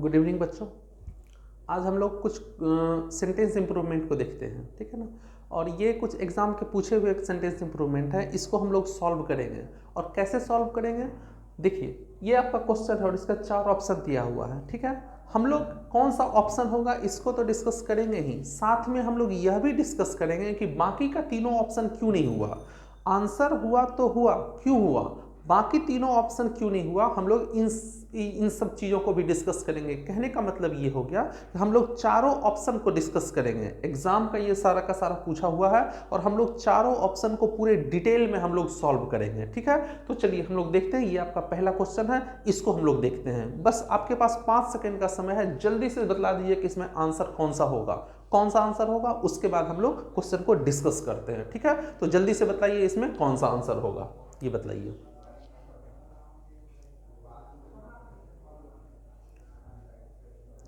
Good evening बच्चों। आज हम लोग कुछ सेंटेंस इम्प्रूवमेंट को देखते हैं, ठीक है ना। और ये कुछ एग्जाम के पूछे हुए एक सेंटेंस इम्प्रूवमेंट है, इसको हम लोग सॉल्व करेंगे। और कैसे सॉल्व करेंगे, देखिए ये आपका क्वेश्चन है और इसका 4 ऑप्शन दिया हुआ है, ठीक है। हम लोग कौन सा ऑप्शन होगा इसको तो डिस्कस करेंगे ही, साथ में हम लोग यह भी डिस्कस करेंगे कि बाकी का तीनों ऑप्शन क्यों नहीं हुआ। आंसर हुआ तो हुआ, क्यों हुआ, बाकी तीनों ऑप्शन क्यों नहीं हुआ, हम लोग इन सब चीज़ों को भी डिस्कस करेंगे। कहने का मतलब ये हो गया कि हम लोग चारों ऑप्शन को डिस्कस करेंगे। एग्जाम का ये सारा का सारा पूछा हुआ है और हम लोग चारों ऑप्शन को पूरे डिटेल में हम लोग सॉल्व करेंगे, ठीक है। तो चलिए हम लोग देखते हैं, ये आपका पहला क्वेश्चन है, इसको हम लोग देखते हैं। बस आपके पास 5 सेकेंड का समय है, जल्दी से बतला दीजिए कि इसमें आंसर कौन सा होगा, कौन सा आंसर होगा। उसके बाद हम लोग क्वेश्चन को डिस्कस करते हैं, ठीक है। तो जल्दी से बताइए इसमें कौन सा आंसर होगा, ये बताइए।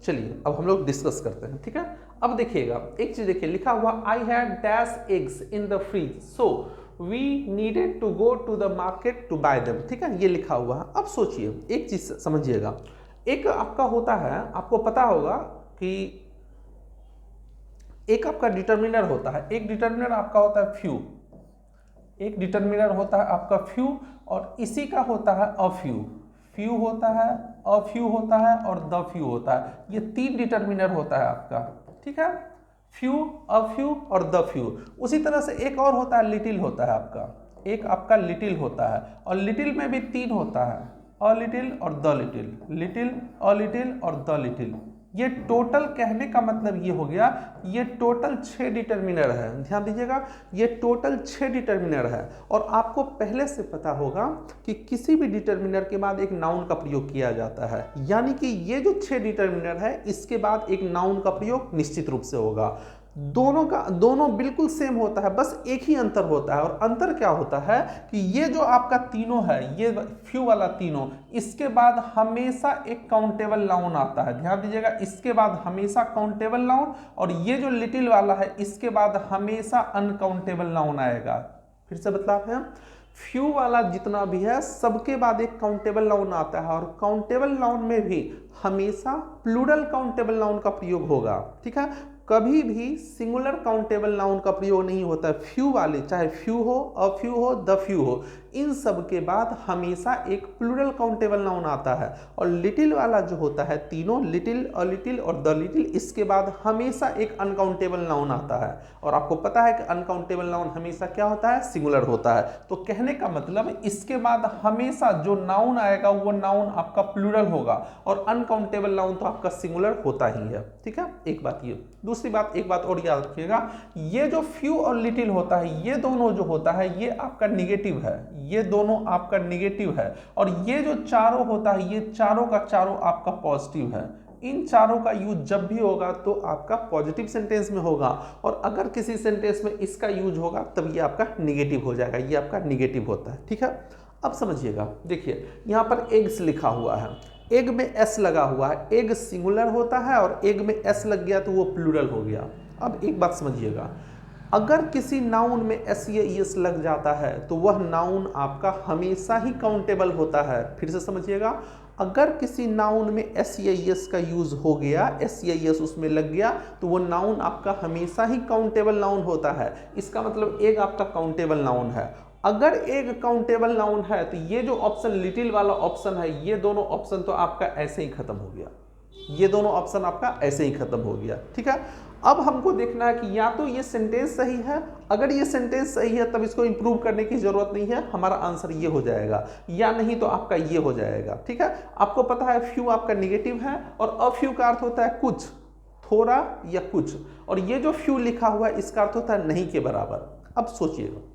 चलिए अब हम लोग डिस्कस करते हैं, ठीक है। अब देखिएगा एक चीज देखिए, लिखा हुआ I had dash eggs in the fridge so we needed to go to the market to buy them, ठीक है, ये लिखा हुआ है। अब सोचिए एक चीज समझिएगा, एक आपका होता है, आपको पता होगा कि एक आपका डिटर्मिनर होता है, एक डिटर्मिनर आपका होता है फ्यू, एक डिटर्मिनर होता है आपका फ्यू, और इसी का होता है अफ्यू। फ्यू होता है, अफ्यू होता है और द फ्यू होता है। ये 3 डिटर्मिनर होता है आपका, ठीक है, फ्यू, अफ्यू और द फ्यू। उसी तरह से एक और होता है लिटिल होता है आपका, एक आपका लिटिल होता है, और लिटिल में भी 3 होता है, अ लिटिल और the little, little, a little और द लिटिल। ये टोटल कहने का मतलब ये हो गया, ये टोटल 6 डिटर्मिनर है। ध्यान दीजिएगा, ये टोटल 6 डिटर्मिनर है। और आपको पहले से पता होगा कि किसी भी डिटर्मिनर के बाद एक नाउन का प्रयोग किया जाता है, यानी कि ये जो 6 डिटर्मिनर है इसके बाद एक नाउन का प्रयोग निश्चित रूप से होगा। दोनों बिल्कुल सेम होता है, बस एक ही अंतर होता है। और अंतर क्या होता है कि ये जो आपका तीनों है, ये फ्यू वाला तीनों, इसके बाद हमेशा एक काउंटेबल नाउन आता है। ध्यान दीजिएगा, इसके बाद हमेशा काउंटेबल नाउन, और ये जो लिटिल वाला है इसके बाद हमेशा अनकाउंटेबल नाउन आएगा। फिर से बता रहे हैं, फ्यू वाला जितना भी है सबके बाद एक काउंटेबल नाउन आता है, और काउंटेबल नाउन में भी हमेशा प्लूरल काउंटेबल नाउन का प्रयोग होगा, ठीक है। कभी भी सिंगुलर काउंटेबल नाउन का प्रयोग नहीं होता है। फ्यू वाले, चाहे फ्यू हो, अफ्यू हो, द फ्यू हो, इन सब के बाद हमेशा एक प्लूरल काउंटेबल नाउन आता है। और लिटिल वाला जो होता है, तीनों लिटिल, अ लिटिल और द लिटिल, इसके बाद हमेशा एक अनकाउंटेबल नाउन आता है। और आपको पता है कि अनकाउंटेबल नाउन हमेशा क्या होता है, सिंगुलर होता है। तो कहने का मतलब इसके बाद हमेशा जो नाउन आएगा वो नाउन आपका प्लूरल होगा, और अनकाउंटेबल नाउन तो आपका सिंगुलर होता ही है, ठीक है। एक बात ये। दूसरी बात, एक बात और याद रखिएगा, ये जो फ्यू और लिटिल होता है, ये दोनों जो होता है ये आपका निगेटिव है, ये दोनों आपका निगेटिव है। और ये जो चारों होता है, ये चारों का चारों आपका पॉजिटिव है। इन चारों का यूज जब भी होगा तो आपका पॉजिटिव सेंटेंस में होगा, और अगर किसी सेंटेंस में इसका यूज होगा तब ये आपका निगेटिव हो जाएगा, ये आपका निगेटिव होता है, ठीक है। अब समझिएगा, देखिए यहाँ पर एग्स लिखा हुआ है, एग में एस लगा हुआ है, एग सिंगुलर होता है और एग में एस लग गया तो वो प्लूरल हो गया। अब एक बात समझिएगा, अगर किसी नाउन में एस या ईएस लग जाता है तो वह नाउन आपका हमेशा ही काउंटेबल होता है। फिर से समझिएगा, अगर किसी नाउन में एस या ईएस का यूज हो गया, एस या ईएस उसमें लग गया, तो वो नाउन आपका हमेशा ही काउंटेबल नाउन होता है। इसका मतलब एग आपका काउंटेबल नाउन है। अगर एक काउंटेबल नाउन है तो ये जो ऑप्शन लिटिल वाला ऑप्शन है, ये दोनों ऑप्शन तो आपका ऐसे ही खत्म हो गया, ये दोनों ऑप्शन आपका ऐसे ही खत्म हो गया, ठीक है। अब हमको देखना है कि या तो ये सेंटेंस सही है, अगर ये सेंटेंस सही है तब इसको इंप्रूव करने की जरूरत नहीं है, हमारा आंसर ये हो जाएगा, या नहीं तो आपका ये हो जाएगा, ठीक है। आपको पता है फ्यू आपका निगेटिव है, और अफ्यू का अर्थ होता है कुछ, थोड़ा या कुछ, और ये जो फ्यू लिखा हुआ है इसका अर्थ होता है नहीं के बराबर। अब सोचिएगा,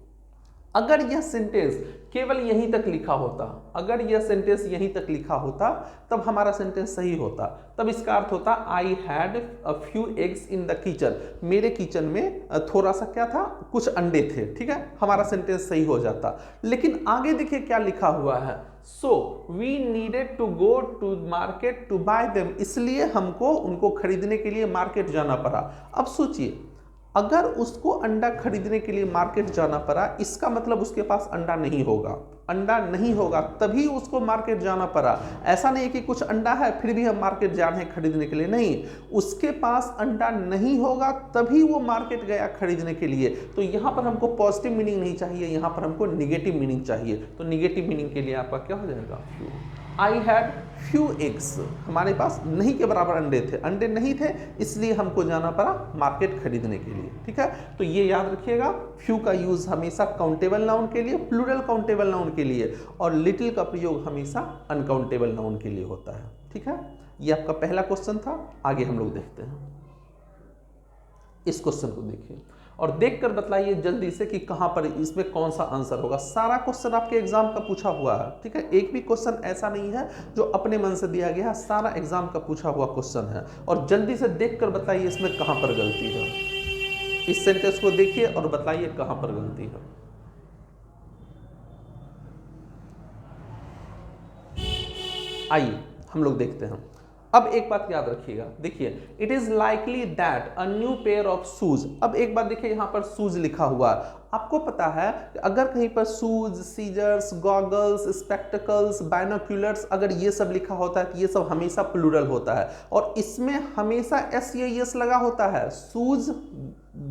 अगर यह सेंटेंस केवल यहीं तक लिखा होता, अगर यह सेंटेंस यहीं तक लिखा होता तब हमारा सेंटेंस सही होता। तब इसका अर्थ होता I had a few eggs in the kitchen, मेरे किचन में थोड़ा सा क्या था, कुछ अंडे थे, ठीक है, हमारा सेंटेंस सही हो जाता। लेकिन आगे देखिए क्या लिखा हुआ है, so we needed to go to market to buy them, इसलिए हमको उनको खरीदने के लिए मार्केट जाना पड़ा। अब सोचिए, अगर उसको अंडा खरीदने के लिए मार्केट जाना पड़ा, इसका मतलब उसके पास अंडा नहीं होगा। अंडा नहीं होगा तभी उसको मार्केट जाना पड़ा। ऐसा नहीं कि कुछ अंडा है फिर भी हम मार्केट जा रहे हैं खरीदने के लिए, नहीं, उसके पास अंडा नहीं होगा तभी वो मार्केट गया खरीदने के लिए। तो यहाँ पर हमको पॉजिटिव मीनिंग नहीं चाहिए, यहाँ पर हमको निगेटिव मीनिंग चाहिए। तो निगेटिव मीनिंग के लिए आपका क्या हो जाएगा, few. I had few eggs, हमारे पास नहीं के बराबर अंडे थे, अंडे नहीं थे इसलिए हमको जाना पड़ा मार्केट खरीदने के लिए। ठीक है, तो ये याद रखिएगा, फ्यू का यूज हमेशा काउंटेबल नाउन के लिए, प्लूरल काउंटेबल नाउन के लिए, और लिटिल का प्रयोग हमेशा अनकाउंटेबल नाउन के लिए होता है। ठीक है, ये आपका पहला क्वेश्चन था। आगे हम लोग देखते हैं, इस क्वेश्चन को देखिए और देखकर बतलाइए जल्दी से कि कहां पर इसमें कौन सा आंसर होगा। सारा क्वेश्चन आपके एग्जाम का पूछा हुआ है। ठीक है, एक भी क्वेश्चन ऐसा नहीं है जो अपने मन से दिया गया है, सारा एग्जाम का पूछा हुआ क्वेश्चन है। और जल्दी से देखकर बताइए इसमें कहां पर गलती है। इस सेंटेंस को देखिए और बताइए कहां पर गलती है। आइए हम लोग देखते हैं। अब एक बात याद रखिएगा, देखिए, it is likely that a new pair of shoes. अब एक बात देखिए, यहां पर शूज लिखा हुआ है। आपको पता है कि अगर कहीं पर shoes, scissors, goggles, spectacles, binoculars अगर ये सब लिखा होता है तो ये सब हमेशा प्लूरल होता है और इसमें हमेशा एस लगा होता है। शूज,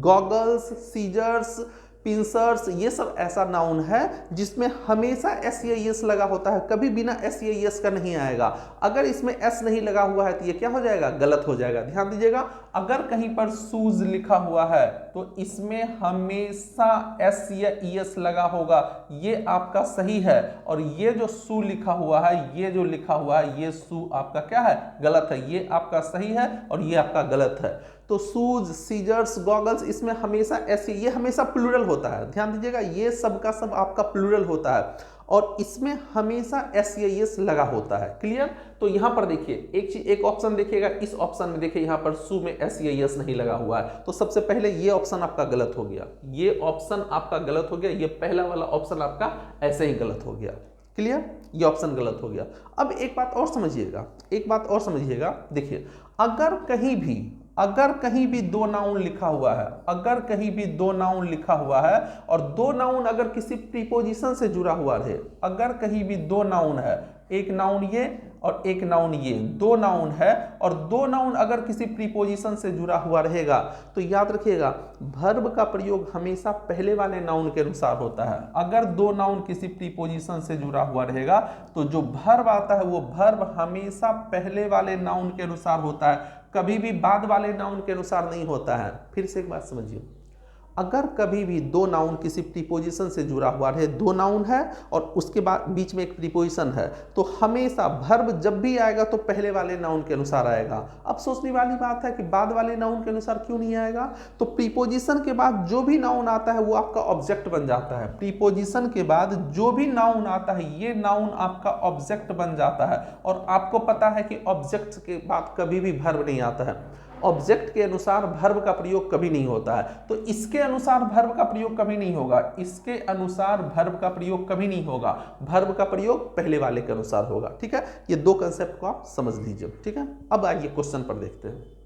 गॉगल्स, सीजर्स, पिंसर्स, ये सब ऐसा नाउन है जिसमें हमेशा एस लगा होता है, कभी बिना एस का नहीं आएगा। अगर इसमें एस नहीं लगा हुआ है तो ये क्या हो जाएगा, गलत हो जाएगा। ध्यान दीजिएगा, अगर कहीं पर शूज लिखा हुआ है तो इसमें हमेशा एस या ईएस लगा होगा, ये आपका सही है। और ये जो शू लिखा हुआ है, ये जो लिखा हुआ है, ये शू आपका क्या है, गलत है। ये आपका सही है और ये आपका गलत है। तो शूज, सीजर्स, गॉगल्स, इसमें हमेशा ऐसे, ये हमेशा प्लूरल होता है। ध्यान दीजिएगा, ये सब का सब आपका प्लूरल होता है और इसमें हमेशा एस लगा होता है। क्लियर? तो यहां पर देखिए एक चीज, एक ऑप्शन देखिएगा, इस ऑप्शन में देखिए यहां पर शू में एस नहीं लगा हुआ है, तो सबसे पहले ये ऑप्शन आपका गलत हो गया, ये ऑप्शन आपका गलत हो गया, ये पहला वाला ऑप्शन आपका ऐसे ही गलत हो गया। क्लियर? ये ऑप्शन गलत हो गया। अब एक बात और समझिएगा, एक बात और समझिएगा, देखिए, अगर कहीं भी दो नाउन लिखा हुआ है, अगर कहीं भी दो नाउन लिखा हुआ है और दो नाउन अगर किसी प्रीपोजिशन से जुड़ा हुआ रहे, अगर कहीं भी दो नाउन है, एक नाउन ये और एक नाउन ये, दो नाउन है और दो नाउन अगर किसी प्रीपोजिशन से जुड़ा हुआ रहेगा तो याद रखिएगा वर्ब का प्रयोग हमेशा पहले वाले नाउन के अनुसार होता है। अगर दो नाउन किसी प्रीपोजिशन से जुड़ा हुआ रहेगा तो जो वर्ब आता है वो वर्ब हमेशा पहले वाले नाउन के अनुसार होता है, कभी भी बाद वाले नाउन के अनुसार नहीं होता है। फिर से एक बात समझिए, अगर कभी भी दो नाउन किसी प्रीपोजिशन से जुड़ा हुआ है, दो नाउन है और उसके बाद बीच में एक प्रीपोजिशन है, तो हमेशा वर्ब जब भी आएगा तो पहले वाले नाउन के अनुसार आएगा। अब सोचने वाली बात है कि बाद वाले नाउन के अनुसार क्यों नहीं आएगा, तो प्रीपोजिशन के बाद जो भी नाउन आता है वो आपका ऑब्जेक्ट बन जाता है। प्रीपोजिशन के बाद जो भी नाउन आता है ये नाउन आपका ऑब्जेक्ट बन जाता है और आपको पता है कि ऑब्जेक्ट के बाद कभी भी वर्ब नहीं आता है, ऑब्जेक्ट के अनुसार वर्ब का प्रयोग कभी नहीं होता है। तो इसके अनुसार वर्ब का प्रयोग कभी नहीं होगा, इसके अनुसार वर्ब का प्रयोग कभी नहीं होगा, वर्ब का प्रयोग पहले वाले के अनुसार होगा। ठीक है, ये दो कंसेप्ट को आप समझ लीजिए। ठीक है, अब आइए क्वेश्चन पर देखते हैं।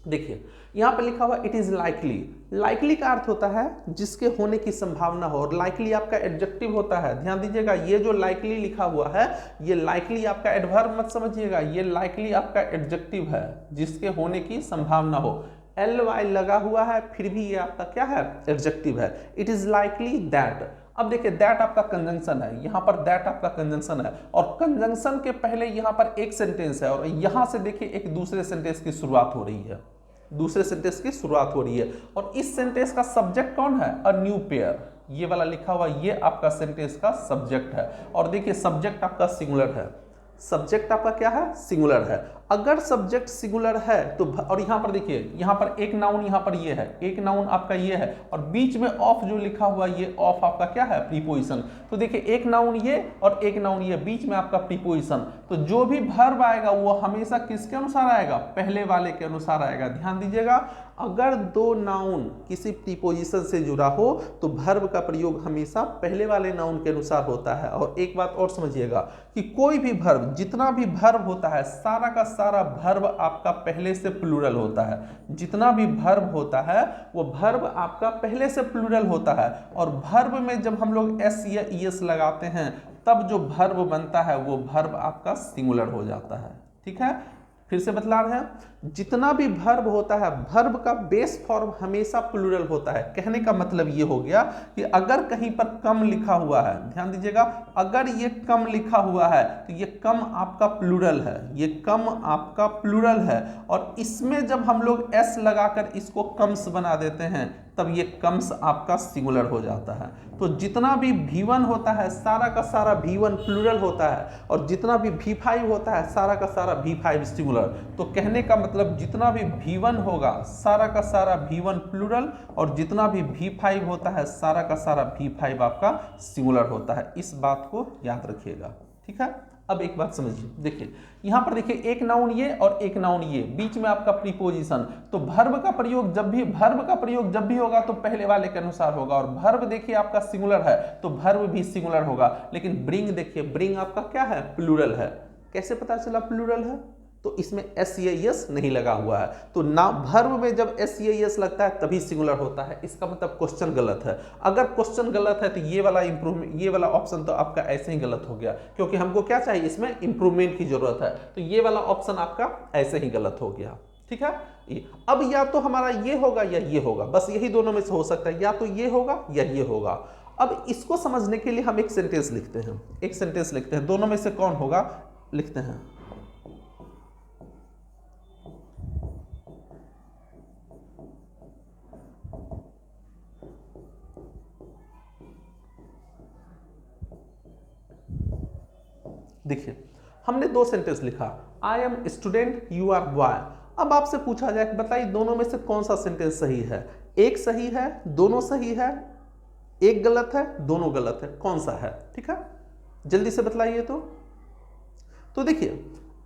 देखिए यहां पर लिखा हुआ इट इज लाइकली, लाइकली का अर्थ होता है जिसके होने की संभावना हो, और लाइकली आपका एडजेक्टिव होता है। ध्यान दीजिएगा, ये जो लाइकली लिखा हुआ है ये लाइकली आपका एडवर्ब मत समझिएगा, ये लाइकली आपका एडजेक्टिव है जिसके होने की संभावना हो। ly लगा हुआ है फिर भी ये आपका क्या है, एडजेक्टिव है। इट इज लाइकली दैट, अब देखिए दैट आपका कंजंक्शन है, यहां पर दैट आपका कंजंक्शन है और कंजंक्शन के पहले यहां पर एक सेंटेंस है और यहां से देखिए एक दूसरे सेंटेंस की शुरुआत हो रही है, दूसरे सेंटेंस की शुरुआत हो रही है और इस सेंटेंस का सब्जेक्ट कौन है, अ न्यू पेयर। ये वाला लिखा हुआ ये आपका सेंटेंस का सब्जेक्ट है और देखिए सब्जेक्ट आपका सिंगुलर है, सब्जेक्ट आपका क्या है, सिंगुलर है। अगर सब्जेक्ट सिंगुलर है तो, और यहां पर देखिए यहां पर एक नाउन यहां पर ये है, एक नाउन आपका ये है और बीच में ऑफ जो लिखा हुआ ये ऑफ आपका क्या है, प्रीपोजिशन। तो देखिए एक नाउन ये और एक नाउन ये, बीच में आपका प्रीपोजिशन। तो जो भी वर्ब आएगा वो हमेशा किसके अनुसार आएगा, पहले वाले के अनुसार आएगा। ध्यान दीजिएगा, अगर दो नाउन किसी प्रीपोजिशन से जुड़ा हो तो वर्ब का प्रयोग हमेशा पहले वाले नाउन के अनुसार होता है। और एक बात और समझिएगा कि कोई भी वर्ब, जितना भी वर्ब होता है, सारा का सारा वर्ब आपका पहले से प्लूरल होता है। जितना भी वर्ब होता है वो वर्ब आपका पहले से प्लूरल होता है। और वर्ब में जब हम लोग एस या ईएस लगाते हैं तब जो वर्ब बनता है वो वर्ब आपका सिंगुलर हो जाता है। ठीक है, फिर से बतला रहे हैं, जितना भी वर्ब होता है वर्ब का बेस फॉर्म हमेशा प्लूरल होता है। कहने का मतलब ये हो गया कि अगर कहीं पर कम लिखा हुआ है, ध्यान दीजिएगा, अगर ये कम लिखा हुआ है तो ये कम आपका प्लूरल है, ये कम आपका प्लूरल है। और इसमें जब हम लोग एस लगाकर इसको कम्स बना देते हैं तब ये कम्स आपका सिंगुलर हो जाता है। तो जितना भी V1 होता है सारा का सारा V1 प्लूरल होता है, और जितना भी V5 होता है सारा का सारा V5 सिंगुलर। तो कहने का मतलब जितना भी V1 होगा सारा का सारा V1 प्लूरल, और जितना भी V5 होता है सारा का सारा V5 आपका सिंगुलर होता है। इस बात को याद रखिएगा। ठीक है, अब एक बात समझिए, देखिए यहां पर देखिए एक नाउन ये और एक नाउन ये, बीच में आपका प्रीपोजिशन। तो वर्ब का प्रयोग जब भी होगा तो पहले वाले के अनुसार होगा। और वर्ब देखिए आपका सिंगुलर है तो वर्ब भी सिंगुलर होगा। लेकिन ब्रिंग देखिए, ब्रिंग आपका क्या है, प्लूरल है। कैसे पता चला प्लूरल है? तो इसमें एस या एस नहीं लगा हुआ है। तो ना वर्ब में जब एस या एस लगता है तभी सिंगुलर होता है। इसका मतलब क्वेश्चन गलत है। अगर क्वेश्चन गलत है तो ये वाला इंप्रूवमेंट, ये वाला ऑप्शन तो आपका ऐसे ही गलत हो गया, क्योंकि हमको क्या चाहिए, इसमें इंप्रूवमेंट की जरूरत है। तो ये वाला ऑप्शन आपका ऐसे ही गलत हो गया। ठीक है, अब या तो हमारा ये होगा या ये होगा, बस यही दोनों में से हो सकता है, या तो ये होगा या ये होगा। अब इसको समझने के लिए हम एक सेंटेंस लिखते हैं, दोनों में से कौन होगा लिखते हैं। देखिए हमने दो सेंटेंस लिखा, I am student you are boy. अब आपसे पूछा जाए कि बताइए दोनों में से कौन सा सेंटेंस सही है। एक सही है, दोनों सही है, एक गलत है, दोनों गलत है, कौन सा है? ठीक है, जल्दी से बतलाइए। तो देखिए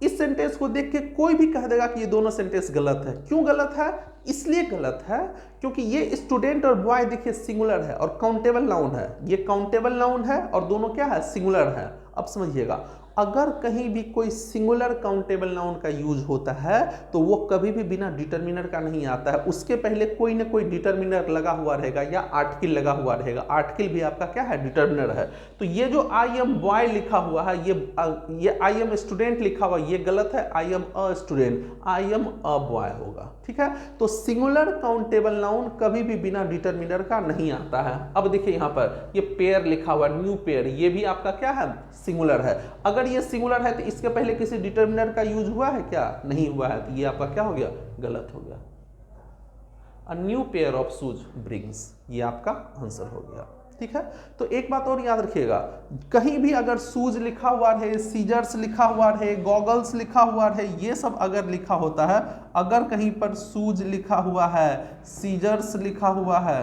इस सेंटेंस को देख के कोई भी कह देगा कि ये दोनों सेंटेंस गलत है। क्यों गलत है? इसलिए गलत है क्योंकि ये स्टूडेंट और बॉय देखिए सिंगुलर है और काउंटेबल नाउन है। ये काउंटेबल नाउन है और दोनों क्या है, सिंगुलर है। अब समझिएगा, अगर कहीं भी कोई सिंगुलर काउंटेबल नाउन का यूज होता है तो वो कभी भी बिना डिटरमिनर का नहीं आता है। उसके पहले कोई ना कोई डिटरमिनर लगा हुआ रहेगा या आर्टिकल लगा हुआ रहेगा। आर्टिकल भी आपका क्या है, डिटरमिनर है। तो ये जो आई एम बॉय लिखा हुआ है, ये आई एम स्टूडेंट लिखा हुआ, ये गलत है। I am a student, I am a boy होगा। ठीक है, तो सिंगुलर काउंटेबल नाउन कभी भी बिना डिटरमिनर का नहीं आता है। अब देखिए यहाँ पर ये पेयर लिखा हुआ, न्यू पेयर, ये भी आपका क्या है, सिंगुलर है। अगर ये सिंगुलर है तो इसके पहले किसी डिटरमिनर का यूज हुआ है क्या? नहीं हुआ है। तो ये आपका क्या हो गया, गलत हो गया। A new pair of shoes brings, ये आपका आंसर हो गया। ठीक है, तो एक बात और याद रखिएगा, कहीं भी अगर शूज लिखा हुआ रहे, सीजर्स लिखा हुआ रहे, गॉगल्स लिखा हुआ रहे, ये सब अगर लिखा होता है, अगर कहीं पर शूज लिखा हुआ है, सीजर्स लिखा हुआ है,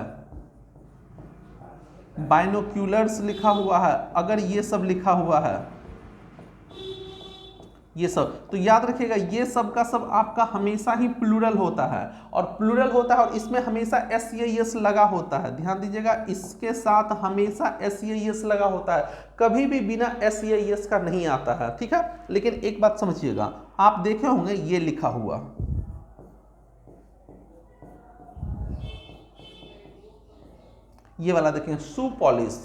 बाइनोक्यूलर्स लिखा हुआ है, अगर ये सब लिखा हुआ है, ये सब, तो याद रखिएगा ये सब का सब आपका हमेशा ही प्लूरल होता है। और प्लूरल होता है और इसमें हमेशा एस या एस लगा होता है। ध्यान दीजिएगा, इसके साथ हमेशा एस या एस लगा होता है, कभी भी बिना एस या एस का नहीं आता है। ठीक है, लेकिन एक बात समझिएगा, आप देखे होंगे ये लिखा हुआ, ये वाला देखें, शू पॉलिश,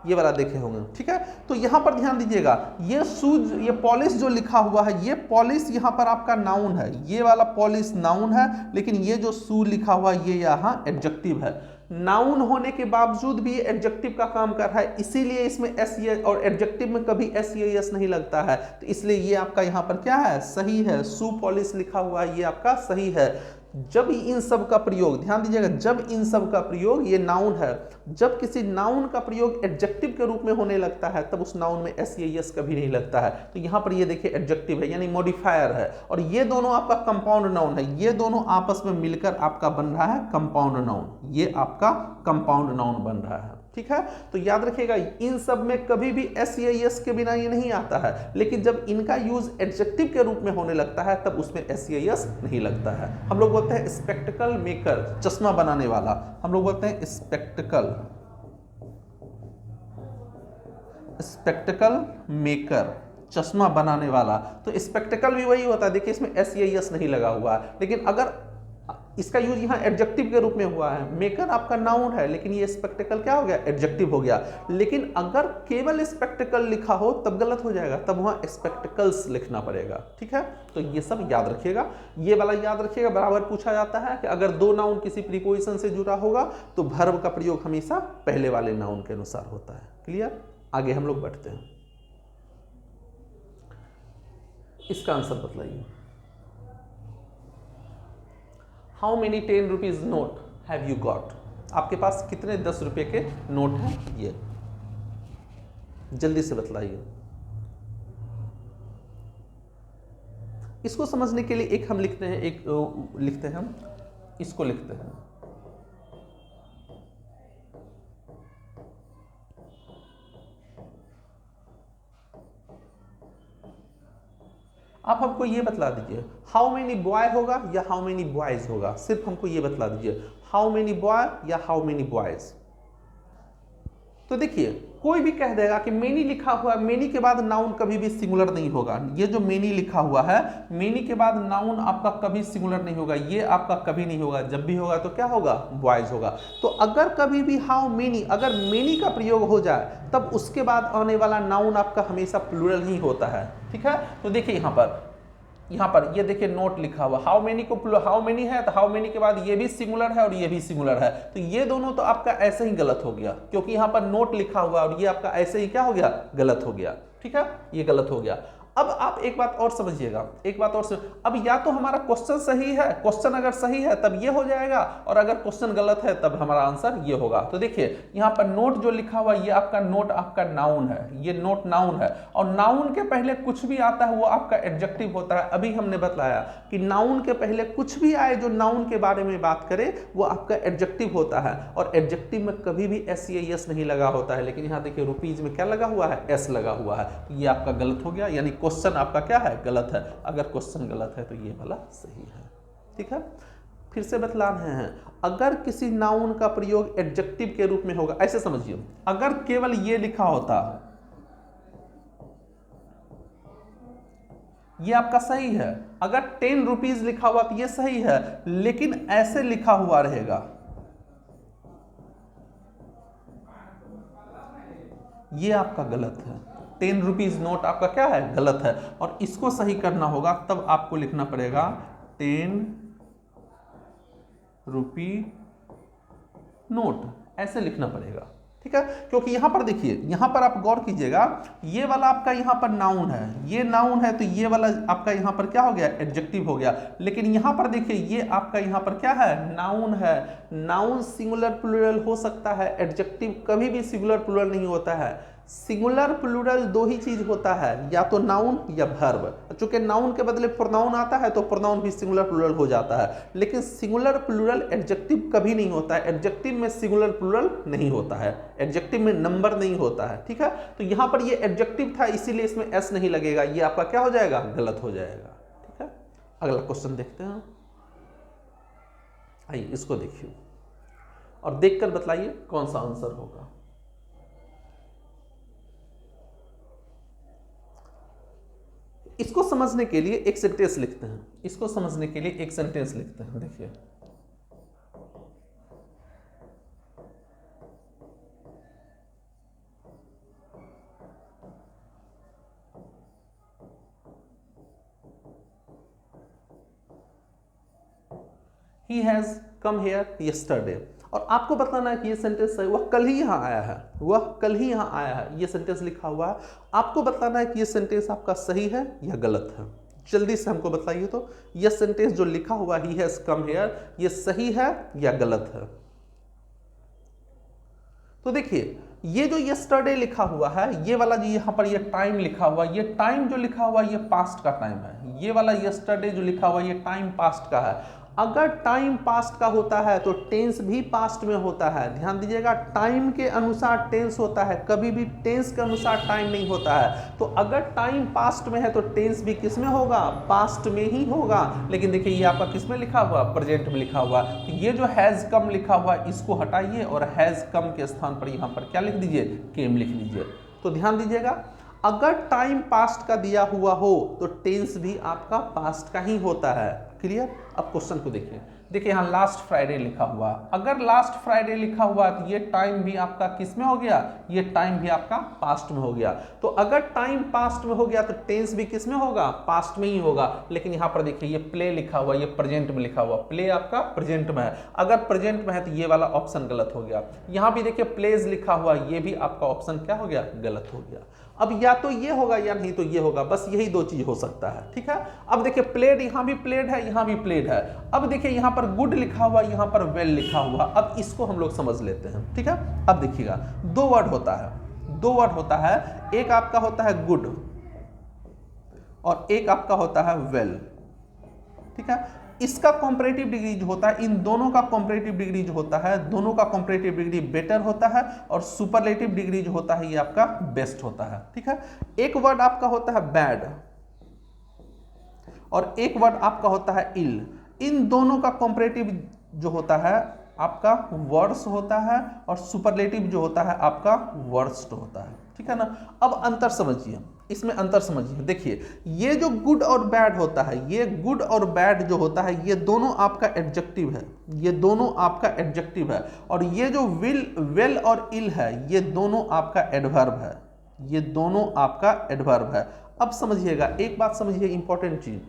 ये वाला देखे होंगे। ठीक है, तो यहां पर ध्यान दीजिएगा, ये शूज, ये पॉलिश जो लिखा हुआ है, ये पॉलिश यहां पर आपका नाउन है, ये वाला पॉलिश नाउन है। लेकिन ये जो शू लिखा हुआ ये यहां एडजेक्टिव है। नाउन होने के बावजूद भी एडजेक्टिव का काम कर रहा है, इसीलिए इसमें एस और एडजेक्टिव में कभी एस एस नहीं लगता है। तो इसलिए ये आपका यहां पर क्या है, सही है। शू पॉलिश लिखा हुआ है, ये आपका सही है। जब इन सब का प्रयोग, ध्यान दीजिएगा, जब इन सब का प्रयोग, ये नाउन है, जब किसी नाउन का प्रयोग एडजेक्टिव के रूप में होने लगता है तब उस नाउन में एस या एस कभी नहीं लगता है। तो यहां पर ये देखिए एडजेक्टिव है, यानी मॉडिफायर है। और ये दोनों आपका कंपाउंड नाउन है, ये दोनों आपस में मिलकर आपका बन रहा है कंपाउंड नाउन, ये आपका कंपाउंड नाउन बन रहा है। ठीक है। तो याद रखिएगा इन सब में कभी भी एस या एस के बिना ये नहीं आता है, लेकिन जब इनका यूज एडजेक्टिव के रूप में होने लगता है तब उसमें एस या एस नहीं लगता है। हम लोग बोलते हैं स्पेक्टिकल मेकर, चश्मा बनाने वाला, हम लोग बोलते हैं स्पेक्टिकल, स्पेक्टिकल मेकर, चश्मा बनाने वाला। तो स्पेक्टिकल भी वही होता है, देखिए इसमें एस या एस नहीं लगा हुआ है, लेकिन अगर इसका यूज यहाँ एडजेक्टिव के रूप में हुआ है, मेकर आपका नाउन है लेकिन ये स्पेक्टिकल क्या हो गया, एडजेक्टिव हो गया। लेकिन अगर केवल स्पेक्टिकल लिखा हो तब गलत हो जाएगा, तब वहाँ स्पेक्टिकल्स लिखना पड़ेगा, ठीक है। तो ये सब याद रखिएगा, ये वाला याद रखिएगा। बराबर पूछा जाता है कि अगर दो नाउन किसी प्रीपोजिशन से जुड़ा होगा तो वर्ब का प्रयोग हमेशा पहले वाले नाउन के अनुसार होता है। क्लियर? आगे हम लोग बढ़ते हैं। इसका आंसर बतलाइए। How many 10 rupees note have you got? आपके पास कितने 10 रुपए के नोट हैं? ये जल्दी से बतलाइए। इसको समझने के लिए एक हम लिखते हैं, हम इसको लिखते हैं। आप हमको ये बतला दीजिए हाउ मेनी बॉय होगा या हाउ मेनी बॉयज होगा, सिर्फ हमको ये बतला दीजिए हाउ मेनी बॉय या हाउ मेनी बॉयज। तो देखिए कोई भी कह देगा कि मेनी लिखा हुआ है, मेनी के बाद नाउन कभी भी सिंगुलर नहीं होगा। ये जो मेनी लिखा हुआ है, मेनी के बाद नाउन आपका कभी सिंगुलर नहीं होगा, ये आपका कभी नहीं होगा। जब भी होगा तो क्या होगा, बॉयज होगा। तो अगर कभी भी हाउ मेनी, अगर मेनी का प्रयोग हो जाए तब उसके बाद आने वाला नाउन आपका हमेशा प्लूरल ही होता है, ठीक है। तो देखिए यहाँ पर ये देखिए नोट लिखा हुआ, हाउ मेनी को हाउ मेनी है तो हाउ मेनी के बाद ये भी सिंगुलर है और ये भी सिंगुलर है, तो ये दोनों तो आपका ऐसे ही गलत हो गया, क्योंकि यहाँ पर नोट लिखा हुआ और ये आपका ऐसे ही क्या हो गया, गलत हो गया, ठीक है, ये गलत हो गया। अब आप एक बात और समझिएगा, एक बात और अब या तो हमारा क्वेश्चन सही है, क्वेश्चन अगर सही है तब ये हो जाएगा, और अगर क्वेश्चन गलत है तब हमारा आंसर ये होगा। तो देखिए यहाँ पर नोट जो लिखा हुआ ये आपका नोट आपका नाउन है, ये नोट नाउन है, और नाउन के पहले कुछ भी आता है वो आपका एडजेक्टिव होता है। अभी हमने बताया कि नाउन के पहले कुछ भी आए जो नाउन के बारे में बात करे वो आपका एडजेक्टिव होता है, और एडजेक्टिव में कभी भी एस या एस नहीं लगा होता है। लेकिन यहाँ देखिए रुपीज में क्या लगा हुआ है, एस लगा हुआ है, तो ये आपका गलत हो गया, यानी क्वेश्चन आपका क्या है, गलत है। अगर क्वेश्चन गलत है तो ये वाला सही है, ठीक है। फिर से बतला रहे हैं, अगर किसी नाउन का प्रयोग एडजेक्टिव के रूप में होगा, ऐसे समझिए, अगर केवल ये लिखा होता, ये आपका सही है, अगर 10 रुपीज लिखा हुआ तो ये सही है, लेकिन ऐसे लिखा हुआ रहेगा, ये आपका गलत है। 10 रुपीज नोट आपका क्या है, गलत है, और इसको सही करना होगा तब आपको लिखना पड़ेगा 10 रुपी नोट, ऐसे लिखना पड़ेगा, ठीक है। क्योंकि यहां पर देखिए, यहां पर आप गौर कीजिएगा, ये वाला आपका यहां पर नाउन है, ये नाउन है, तो ये वाला आपका यहां पर क्या हो गया, एडजेक्टिव हो गया। लेकिन यहां पर देखिए ये आपका यहां पर क्या है, नाउन है। नाउन सिंगुलर प्लूरल हो सकता है, एडजेक्टिव कभी भी सिंगुलर प्लूरल नहीं होता है। सिंगुलर प्लूरल दो ही चीज होता है, या तो नाउन या वर्ब। चूंकि नाउन के बदले प्रोनाउन आता है तो प्रोनाउन भी सिंगुलर प्लूरल हो जाता है, लेकिन सिंगुलर प्लूरल एडजेक्टिव कभी नहीं होता है। एडजेक्टिव में सिंगुलर प्लूरल नहीं होता है, एडजेक्टिव में नंबर नहीं होता है, ठीक है। तो यहां पर ये एडजेक्टिव था इसीलिए इसमें एस नहीं लगेगा, ये आपका क्या हो जाएगा, गलत हो जाएगा, ठीक है। अगला क्वेश्चन देखते हैं, आइए इसको देखिए और देखकर बतलाइए कौन सा आंसर होगा। इसको समझने के लिए एक सेंटेंस लिखते हैं, इसको समझने के लिए एक सेंटेंस लिखते हैं। देखिए He has come here yesterday, और आपको बताना है कि ये सेंटेंस है, वह कल ही यहाँ आया है, वह कल ही यहाँ आया है, ये सेंटेंस लिखा हुआ है। आपको बताना है कि ये सेंटेंस आपका सही है या गलत है। जल्दी से हमको बताइए तो, ये सेंटेंस जो लिखा हुआ he has come here, ये सही है या गलत है। तो देखिए ये जो yesterday लिखा हुआ है, ये वाला जो यहाँ पर ये टाइम लिखा हुआ, ये टाइम जो लिखा हुआ ये पास्ट का टाइम है। ये वाला yesterday जो लिखा हुआ ये टाइम पास्ट का है। अगर टाइम पास्ट का होता है तो टेंस भी पास्ट में होता है। ध्यान दीजिएगा, टाइम के अनुसार टेंस होता है, कभी भी टेंस के अनुसार टाइम नहीं होता है। तो अगर टाइम पास्ट में है तो टेंस भी किस में होगा, पास्ट में ही होगा। लेकिन देखिए ये आपका किस में लिखा हुआ, प्रेजेंट में लिखा हुआ। तो ये जो हैज कम लिखा हुआ इसको हटाइए और हैज कम के स्थान पर यहाँ पर क्या लिख दीजिए, केम लिख दीजिए। तो ध्यान दीजिएगा, अगर टाइम पास्ट का दिया हुआ हो तो टेंस भी आपका पास्ट का ही होता है। क्लियर। अब क्वेश्चन को देखिए, देखिए यहाँ लास्ट फ्राइडे लिखा हुआ, अगर लास्ट फ्राइडे लिखा हुआ तो ये टाइम भी आपका किस में हो गया, ये टाइम भी आपका पास्ट में हो गया। तो अगर टाइम पास्ट में हो गया तो टेंस भी किस में होगा, पास्ट में ही होगा। लेकिन यहाँ पर देखिए ये प्ले लिखा हुआ, ये प्रेजेंट में लिखा हुआ, प्ले आपका प्रेजेंट में है। अगर प्रेजेंट में है तो ये वाला ऑप्शन गलत हो गया। यहाँ भी देखिए प्लेज लिखा हुआ, ये भी आपका ऑप्शन क्या हो गया, गलत हो गया। अब या तो ये होगा या नहीं तो ये होगा, बस यही दो चीज हो सकता है। ठीक है। अब देखिए प्लेड, यहाँ भी प्लेड है, यहाँ भी प्लेड है। अब देखिए यहाँ पर गुड लिखा हुआ, यहाँ पर वेल लिखा हुआ। अब इसको हम लोग समझ लेते हैं। ठीक है। अब देखिएगा, दो वर्ड होता है, दो वर्ड होता है, एक आपका होता है गुड और एक आपका होता है वेल। ठीक है। इसका कॉम्परेटिव डिग्री जो होता है, इन दोनों का कॉम्परेटिव डिग्री जो होता है, दोनों का कॉम्परेटिव डिग्री बेटर होता है और सुपरलेटिव डिग्री जो होता है ये आपका बेस्ट होता है। ठीक है। एक वर्ड आपका होता है बैड और एक वर्ड आपका होता है इल। इन दोनों का कॉम्परेटिव जो होता है आपका वर्स होता है और सुपरलेटिव जो होता है आपका वर्स्ट होता है। ठीक है ना। अब अंतर समझिए, इसमें अंतर समझिए। देखिए ये जो गुड और बैड होता है, ये गुड और बैड जो होता है ये दोनों आपका एडजेक्टिव है, ये दोनों आपका एडजेक्टिव है। और ये जो वेल और इल है ये दोनों आपका एडवर्ब है, ये दोनों आपका एडवर्ब है। अब समझिएगा एक बात समझिए, इंपॉर्टेंट चीज,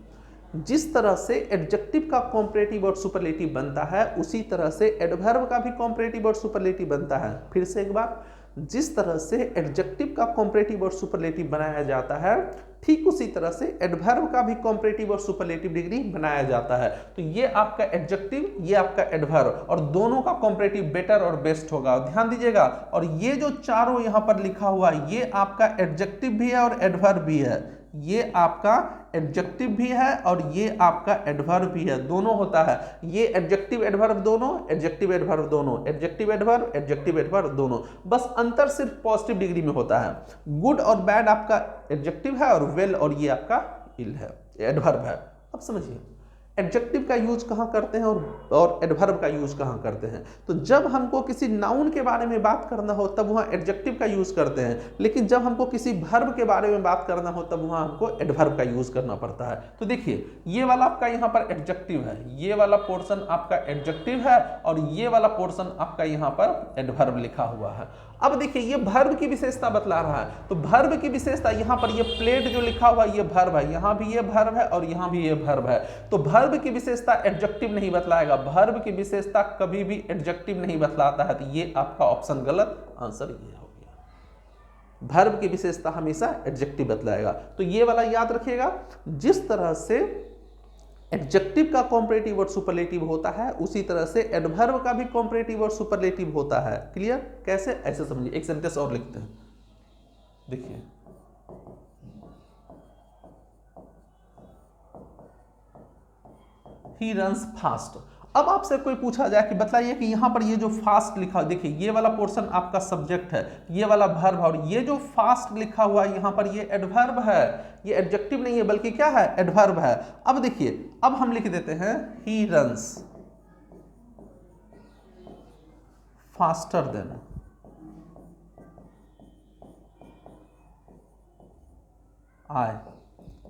जिस तरह से एडजेक्टिव का कॉम्परेटिव और सुपरलेटिव बनता है उसी तरह से एडवर्ब का भी कॉम्परेटिव और सुपरलेटिव बनता है। फिर से एक बार, जिस तरह से एडजेक्टिव का कॉम्परेटिव और सुपरलेटिव बनाया जाता है ठीक उसी तरह से एडवर्ब का भी कॉम्परेटिव और सुपरलेटिव डिग्री बनाया जाता है। तो ये आपका एडजेक्टिव, ये आपका एडवर्ब, और दोनों का कॉम्परेटिव बेटर और बेस्ट होगा। ध्यान दीजिएगा। और ये जो चारों यहां पर लिखा हुआ है ये आपका एडजेक्टिव भी है और एडवर्ब भी है, ये आपका एडजेक्टिव भी है और ये आपका एडवर्ब भी है, दोनों होता है। ये एडजेक्टिव एडवर्ब दोनों, एडजेक्टिव एडवर्ब दोनों, एडजेक्टिव एडवर्ब, एडजेक्टिव एडवर्ब दोनों। बस अंतर सिर्फ पॉजिटिव डिग्री में होता है। गुड और बैड आपका एडजेक्टिव है और वेल और ये आपका इल है, एडवर्ब है। अब समझिए एडजेक्टिव का यूज कहाँ करते हैं और एडवर्ब का यूज कहाँ करते हैं। तो जब हमको किसी नाउन के बारे में बात करना हो तब वहाँ एडजेक्टिव का यूज करते हैं, लेकिन जब हमको किसी वर्ब के बारे में बात करना हो तब वहाँ हमको एडवर्ब का यूज करना पड़ता है। तो देखिए ये वाला आपका यहाँ पर एडजेक्टिव है, ये वाला पोर्शन आपका एडजेक्टिव है और ये वाला पोर्शन आपका यहाँ पर एडवर्ब लिखा हुआ है। अब देखिए ये वर्ब की विशेषता बतला रहा है, तो वर्ब की विशेषता यहाँ पर ये प्लेड जो लिखा हुआ ये वर्ब है, यहाँ भी ये वर्ब है और यहाँ भी ये वर्ब है। तो वर्ब की विशेषता एडजेक्टिव नहीं बतलाएगा, वर्ब की विशेषता कभी भी एडजेक्टिव नहीं बतलाता है। तो ये आपका ऑप्शन गलत, आंसर ये हो गया। वर्ब की विशेषता हमेशा एडजेक्टिव बतलाएगा। तो ये वाला याद रखिएगा, जिस तरह से एडजेक्टिव का कॉम्परेटिव और सुपरलेटिव होता है उसी तरह से एडवर्ब का भी कॉम्परेटिव और सुपरलेटिव होता है। क्लियर। कैसे, ऐसे समझिए। एक सेंटेंस और लिखते हैं, देखिए ही रन्स फास्ट। अब आपसे कोई पूछा जाए कि बताइए कि यहां पर ये जो फास्ट लिखा, देखिए ये वाला पोर्शन आपका सब्जेक्ट है, ये वाला वर्ब है, और ये जो फास्ट लिखा हुआ है यहां पर ये एडवर्ब है, ये एडजेक्टिव नहीं है बल्कि क्या है, एडवर्ब है। अब देखिए अब हम लिख देते हैं he runs faster than I.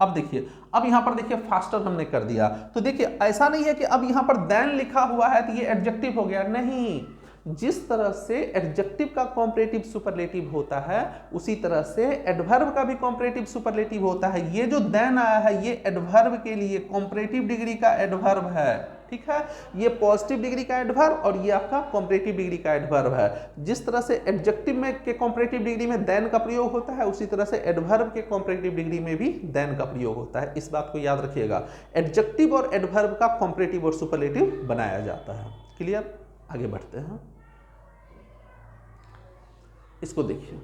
अब देखिए, अब यहां पर देखिए फास्टर हमने कर दिया। तो देखिए ऐसा नहीं है कि अब यहां पर देन लिखा हुआ है तो ये एडजेक्टिव हो गया, नहीं। जिस तरह से एडजेक्टिव का कॉम्परेटिव सुपरलेटिव होता है उसी तरह से एडवर्ब का भी कॉम्परेटिव सुपरलेटिव होता है। ये जो देन आया है ये एडवर्ब के लिए कॉम्परेटिव डिग्री का एडवर्ब है। ठीक है। ये पॉजिटिव डिग्री का एडवर्ब और ये आपका कॉम्परेटिव डिग्री का एडवर्ब है। जिस तरह से एडजेक्टिव में के कॉम्परेटिव डिग्री में देन का प्रयोग होता है उसी तरह से एडवर्ब के कॉम्परेटिव डिग्री में भी देन का प्रयोग होता है। इस बात को याद रखिएगा। एडजेक्टिव और एडवर्ब का कॉम्परेटिव और सुपरलेटिव बनाया जाता है। क्लियर। आगे बढ़ते हैं, इसको देखिए।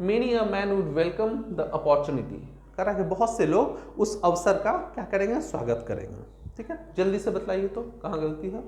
Many a man would welcome the opportunity, कह रहा है कि बहुत से लोग उस अवसर का क्या करेंगे, स्वागत करेंगे। ठीक है, जल्दी से बतलाइए तो कहाँ गलती है।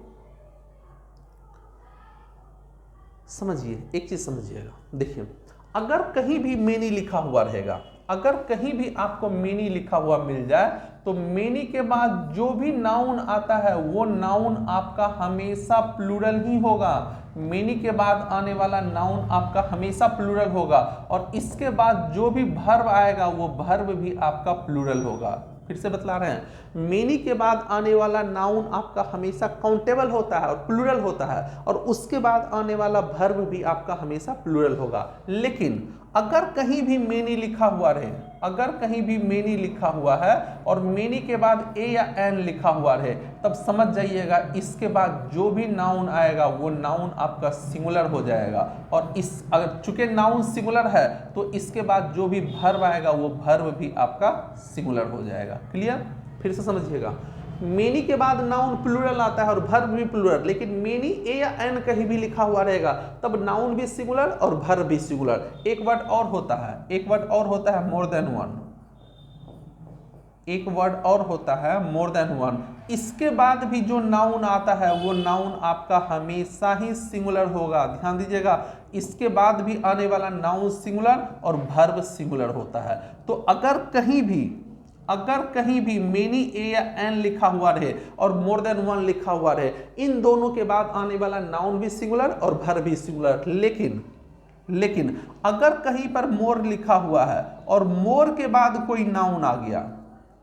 समझिए, एक चीज समझिएगा, देखिए अगर कहीं भी मेनी लिखा हुआ रहेगा, अगर कहीं भी आपको मेनी लिखा हुआ मिल जाए तो मेनी के बाद जो भी नाउन आता है वो नाउन आपका हमेशा प्लूरल ही होगा। मेनी के बाद आने वाला नाउन आपका हमेशा प्लूरल होगा और इसके बाद जो भी वर्ब आएगा वो वर्ब भी आपका प्लूरल होगा। फिर से बतला रहे हैं, मेनी के बाद आने वाला नाउन आपका हमेशा काउंटेबल होता है और प्लूरल होता है और उसके बाद आने वाला वर्ब भी आपका हमेशा प्लूरल होगा। लेकिन अगर कहीं भी मेनी लिखा हुआ रहे, अगर कहीं भी मेनी लिखा हुआ है और मेनी के बाद ए या एन लिखा हुआ रहे, तब समझ जाइएगा इसके बाद जो भी नाउन आएगा वो नाउन आपका सिंगुलर हो जाएगा और इस अगर चूंकि नाउन सिंगुलर है तो इसके बाद जो भी वर्ब आएगा वो वर्ब भी आपका सिंगुलर हो जाएगा। क्लियर? फिर से समझिएगा, मेनी के बाद नाउन प्लूरल आता है और वर्ब भी प्लूरल, लेकिन मेनी ए या एन कहीं भी लिखा हुआ रहेगा तब नाउन भी सिंगुलर और वर्ब भी सिंगुलर। एक वर्ड और होता है, एक वर्ड और होता है मोर देन वन, एक वर्ड और होता है मोर देन वन। इसके बाद भी जो नाउन आता है वो नाउन आपका हमेशा ही सिंगुलर होगा। ध्यान दीजिएगा, इसके बाद भी आने वाला नाउन सिंगुलर और वर्ब सिंगुलर होता है। तो अगर कहीं भी मेनी ए या एन लिखा हुआ रहे और मोर देन वन लिखा हुआ रहे, इन दोनों के बाद आने वाला नाउन भी सिंगुलर और वर्ब भी सिंगुलर। लेकिन अगर कहीं पर मोर लिखा हुआ है और मोर के बाद कोई नाउन आ गया,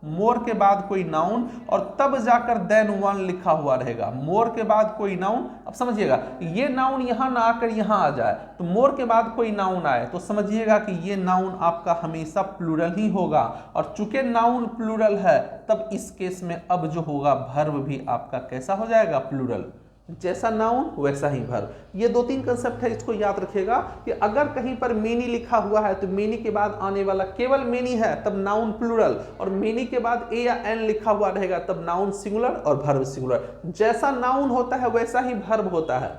मोर के बाद कोई नाउन और तब जाकर देन वन लिखा हुआ रहेगा, मोर के बाद कोई नाउन। अब समझिएगा, ये नाउन यहां ना आकर यहां आ जाए, तो मोर के बाद कोई नाउन आए तो समझिएगा कि ये नाउन आपका हमेशा प्लूरल ही होगा और चूंकि नाउन प्लूरल है तब इस केस में अब जो होगा वर्ब भी आपका कैसा हो जाएगा? प्लूरल। जैसा नाउन वैसा ही वर्ब। ये दो तीन कंसेप्ट है, इसको याद रखिएगा कि अगर कहीं पर मेनी लिखा हुआ है तो मेनी के बाद आने वाला केवल मेनी है तब नाउन प्लूरल, और मेनी के बाद ए या एन लिखा हुआ रहेगा तब नाउन सिंगुलर और वर्ब सिंगुलर। जैसा नाउन होता है वैसा ही वर्ब होता है।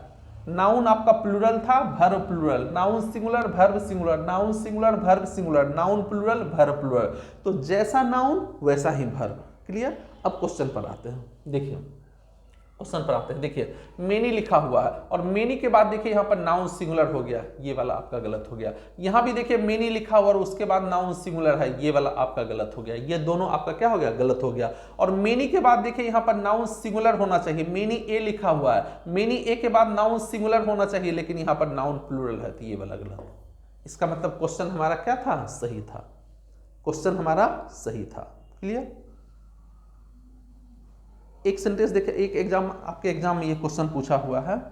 नाउन आपका प्लूरल था, verb plural, noun singular verb singular, noun singular verb singular, noun plural verb plural. तो जैसा नाउन वैसा ही वर्ब। क्लियर? अब क्वेश्चन पर आते हैं। देखिए क्वेश्चन पर आते हैं, देखिए मेनी लिखा हुआ है और मेनी के बाद देखिए यहाँ पर नाउन सिंगुलर हो गया, ये वाला आपका गलत हो गया। यहाँ भी देखिए मेनी लिखा हुआ और उसके बाद नाउन सिंगुलर है, ये वाला आपका गलत हो गया। ये दोनों आपका क्या हो गया? गलत हो गया। और मेनी के बाद देखिए यहाँ पर नाउन सिंगुलर होना चाहिए, मेनी ए लिखा हुआ है, मेनी ए के बाद नाउन सिंगुलर होना चाहिए, लेकिन यहाँ पर नाउन प्लूरल है, तो ये वाला गलत। इसका मतलब क्वेश्चन हमारा क्या था? सही था। क्वेश्चन हमारा सही था। क्लियर? एक सेंटेंस देखिए, एक एग्जाम आपके एग्जाम में ये क्वेश्चन पूछा हुआ है,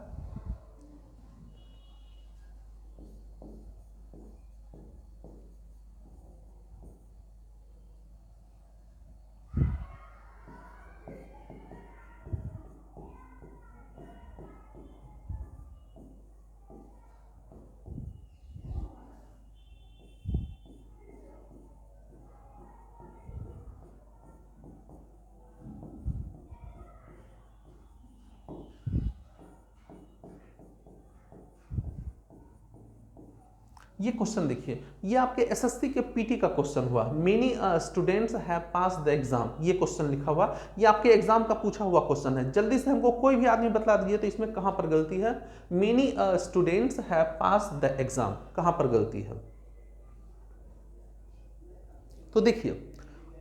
ये क्वेश्चन देखिए, ये आपके एसएससी के पीटी का क्वेश्चन हुआ। Many students have pass the exam, ये क्वेश्चन लिखा हुआ, ये आपके एग्जाम का पूछा हुआ क्वेश्चन है। जल्दी से हमको कोई भी आदमी बतला दीजिए तो इसमें कहां पर गलती है। Many students have pass the exam, कहां पर गलती है? तो देखिए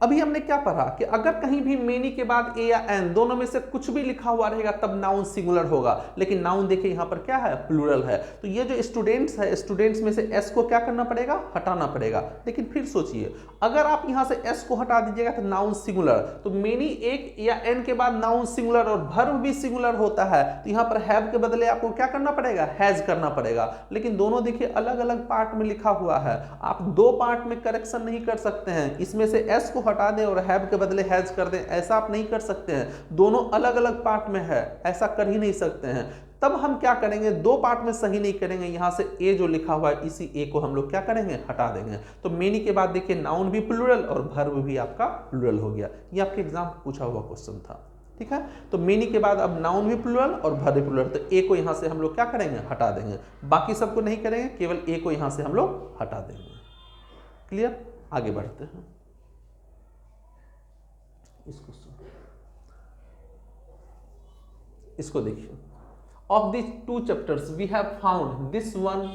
अभी हमने क्या पढ़ा कि अगर कहीं भी मेनी के बाद ए या एन दोनों में से कुछ भी लिखा हुआ रहेगा तब नाउन सिंगुलर होगा, लेकिन नाउन देखिए यहां पर क्या है? प्लूरल है। तो ये जो स्टूडेंट्स है, स्टूडेंट्स में से एस को क्या करना पड़ेगा? हटाना पड़ेगा। लेकिन फिर सोचिए, अगर आप यहां से एस को हटा दीजिएगा तो नाउन सिंगुलर, तो मेनी एक या एन के बाद नाउन सिंगुलर और वर्ब भी सिंगुलर होता है, तो यहां पर हैव के बदले आपको क्या करना पड़ेगा? हैज करना पड़ेगा। लेकिन दोनों देखिए अलग अलग पार्ट में लिखा हुआ है, आप दो पार्ट में करेक्शन नहीं कर सकते हैं। इसमें से एस को हटा दें और हैव के बदले हैज कर दें, ऐसा आप नहीं कर सकते हैं। दोनों अलग अलग पार्ट में है, ऐसा कर ही नहीं सकते हैं। तब हम क्या करेंगे? दो पार्ट में सही नहीं करेंगे, यहां से ए जो लिखा हुआ है इसी ए को हम लोग क्या करेंगे? हटा देंगे। तो मेनी के बाद देखिए नाउन भी प्लूरल और वर्ब भी आपका प्लूरल हो गया। ये आपके एग्जाम पूछा हुआ क्वेश्चन था। ठीक है, तो मेनी के बाद अब नाउन भी प्लूरल और वर्ब भी प्लूरल, तो ए को यहां से हम लोग क्या करेंगे? हटा देंगे। बाकी सबको नहीं करेंगे, केवल ए को यहां से हम लोग हटा देंगे। क्लियर? आगे बढ़ते हैं। इस क्वेश्चन इसको देखिए, of this 2 chapters we have found this one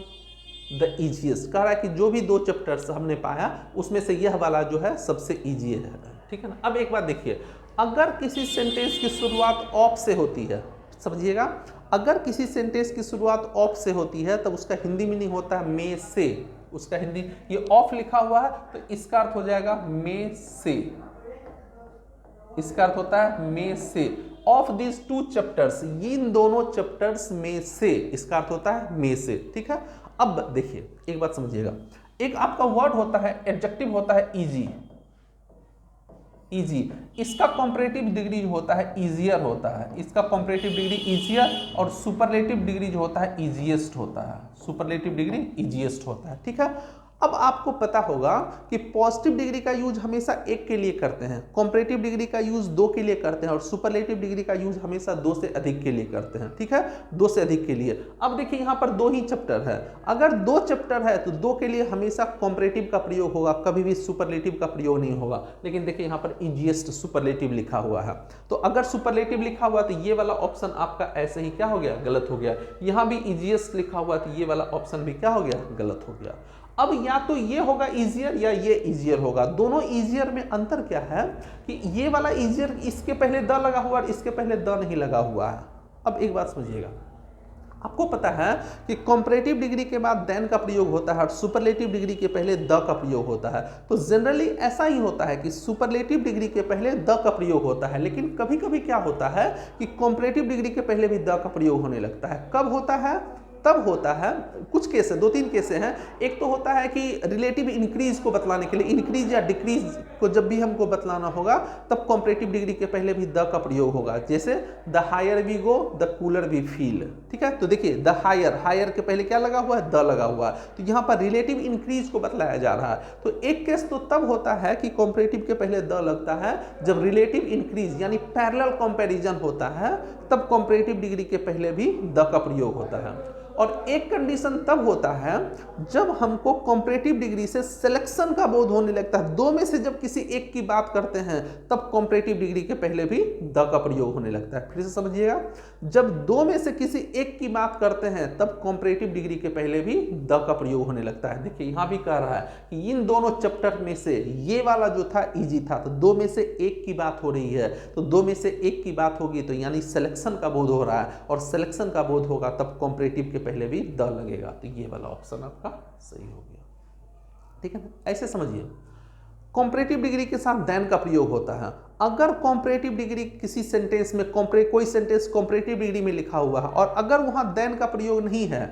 the easiest. कह रहा है कि जो भी 2 चैप्टर्स हमने पाया उसमें से यह वाला जो है सबसे इजी है, ठीक है ना। अब एक बात देखिए, अगर किसी सेंटेंस की शुरुआत ऑफ से होती है, समझिएगा, अगर किसी सेंटेंस की शुरुआत ऑफ से होती है तब उसका हिंदी मीनिंग होता है में से। उसका हिंदी, ये ऑफ लिखा हुआ है तो इसका अर्थ हो जाएगा में से, इसका अर्थ होता है में से। ऑफ दिस 2 चैप्टर्स, इन दोनों चैप्टर्स में से, इसका अर्थ होता है में से, ठीक है। अब देखिए एक बात समझिएगा, एक आपका वर्ड होता है, एडजेक्टिव होता है इजी, इजी, इसका कंपैरेटिव डिग्री जो होता है इजियर होता है, इसका कंपैरेटिव डिग्री इजियर, और सुपरलेटिव डिग्री जो होता है इजीएस्ट होता है, सुपरलेटिव डिग्री इजीएस्ट होता है, ठीक है। अब आपको पता होगा कि पॉजिटिव डिग्री का यूज हमेशा 1 के लिए करते हैं, कंपैरेटिव डिग्री का यूज 2 के लिए करते हैं, और सुपरलेटिव डिग्री का यूज हमेशा 2 से अधिक के लिए करते हैं, ठीक है, 2 से अधिक के लिए। अब देखिए यहाँ पर 2 ही चैप्टर है, अगर 2 चैप्टर है तो 2 के लिए हमेशा कंपैरेटिव का प्रयोग होगा, कभी भी सुपरलेटिव का प्रयोग नहीं होगा। लेकिन देखिए यहाँ पर इजीएस्ट सुपरलेटिव लिखा हुआ है, तो अगर सुपरलेटिव लिखा हुआ तो ये वाला ऑप्शन आपका ऐसे ही क्या हो गया, गलत हो गया। यहाँ भी इजीएस्ट लिखा हुआ तो ये वाला ऑप्शन भी क्या हो गया, गलत हो गया। अब या तो ये होगा इजियर या ये इजियर होगा। दोनों इजियर में अंतर क्या है कि ये वाला इजियर इसके पहले द लगा हुआ और इसके पहले द नहीं लगा हुआ है। अब एक बात समझिएगा, आपको पता है कि कंपैरेटिव डिग्री के बाद देन का प्रयोग होता है और सुपरलेटिव डिग्री के पहले द का प्रयोग होता है। तो जनरली ऐसा ही होता है कि सुपरलेटिव डिग्री के पहले द का प्रयोग होता है, लेकिन कभी कभी क्या होता है कि कंपैरेटिव डिग्री के पहले भी द का प्रयोग होने लगता है। कब होता है, तब होता है, कुछ केस है, 2-3 केस हैं। एक तो होता है कि रिलेटिव इंक्रीज को बतलाने के लिए, इंक्रीज या डिक्रीज को जब भी हमको बतलाना होगा तब कंपैरेटिव डिग्री के पहले भी द का प्रयोग होगा। जैसे the higher we go the cooler we feel, ठीक है। तो देखिए द हायर, हायर के पहले क्या लगा हुआ है, द लगा हुआ है, तो यहाँ पर रिलेटिव इंक्रीज को बतलाया जा रहा है। तो एक केस तो तब होता है कि कंपैरेटिव के पहले द लगता है जब रिलेटिव इंक्रीज यानी पैरेलल कंपैरिजन होता है, तब कंपैरेटिव डिग्री के पहले भी द का प्रयोग होता है। और एक कंडीशन तब होता है जब हमको कंपैरेटिव डिग्री से सिलेक्शन का बोध होने लगता है। 2 में से जब किसी एक की बात करते हैं तब कंपैरेटिव डिग्री के पहले भी द का प्रयोग होने लगता है। फिर से समझिएगा, जब 2 में से किसी एक की बात करते हैं तब कंपैरेटिव डिग्री के पहले भी द का प्रयोग होने लगता है। देखिए यहाँ भी कह रहा है कि इन दोनों चैप्टर में से ये वाला जो था इजी था, तो 2 में से एक की बात हो रही है, तो 2 में से एक की बात होगी तो यानी सिलेक्शन का बोध हो रहा है, और सिलेक्शन का बोध होगा तब कंपैरेटिव के पहले भी द लगेगा। तो ये वाला ऑप्शन आपका सही हो गया, ठीक है ना। ऐसे समझिए, कंपैरेटिव डिग्री के साथ देन का प्रयोग होता है। अगर कंपैरेटिव डिग्री किसी सेंटेंस में, कोई सेंटेंस कंपैरेटिव डिग्री में लिखा हुआ है और अगर वहां देन का प्रयोग नहीं है,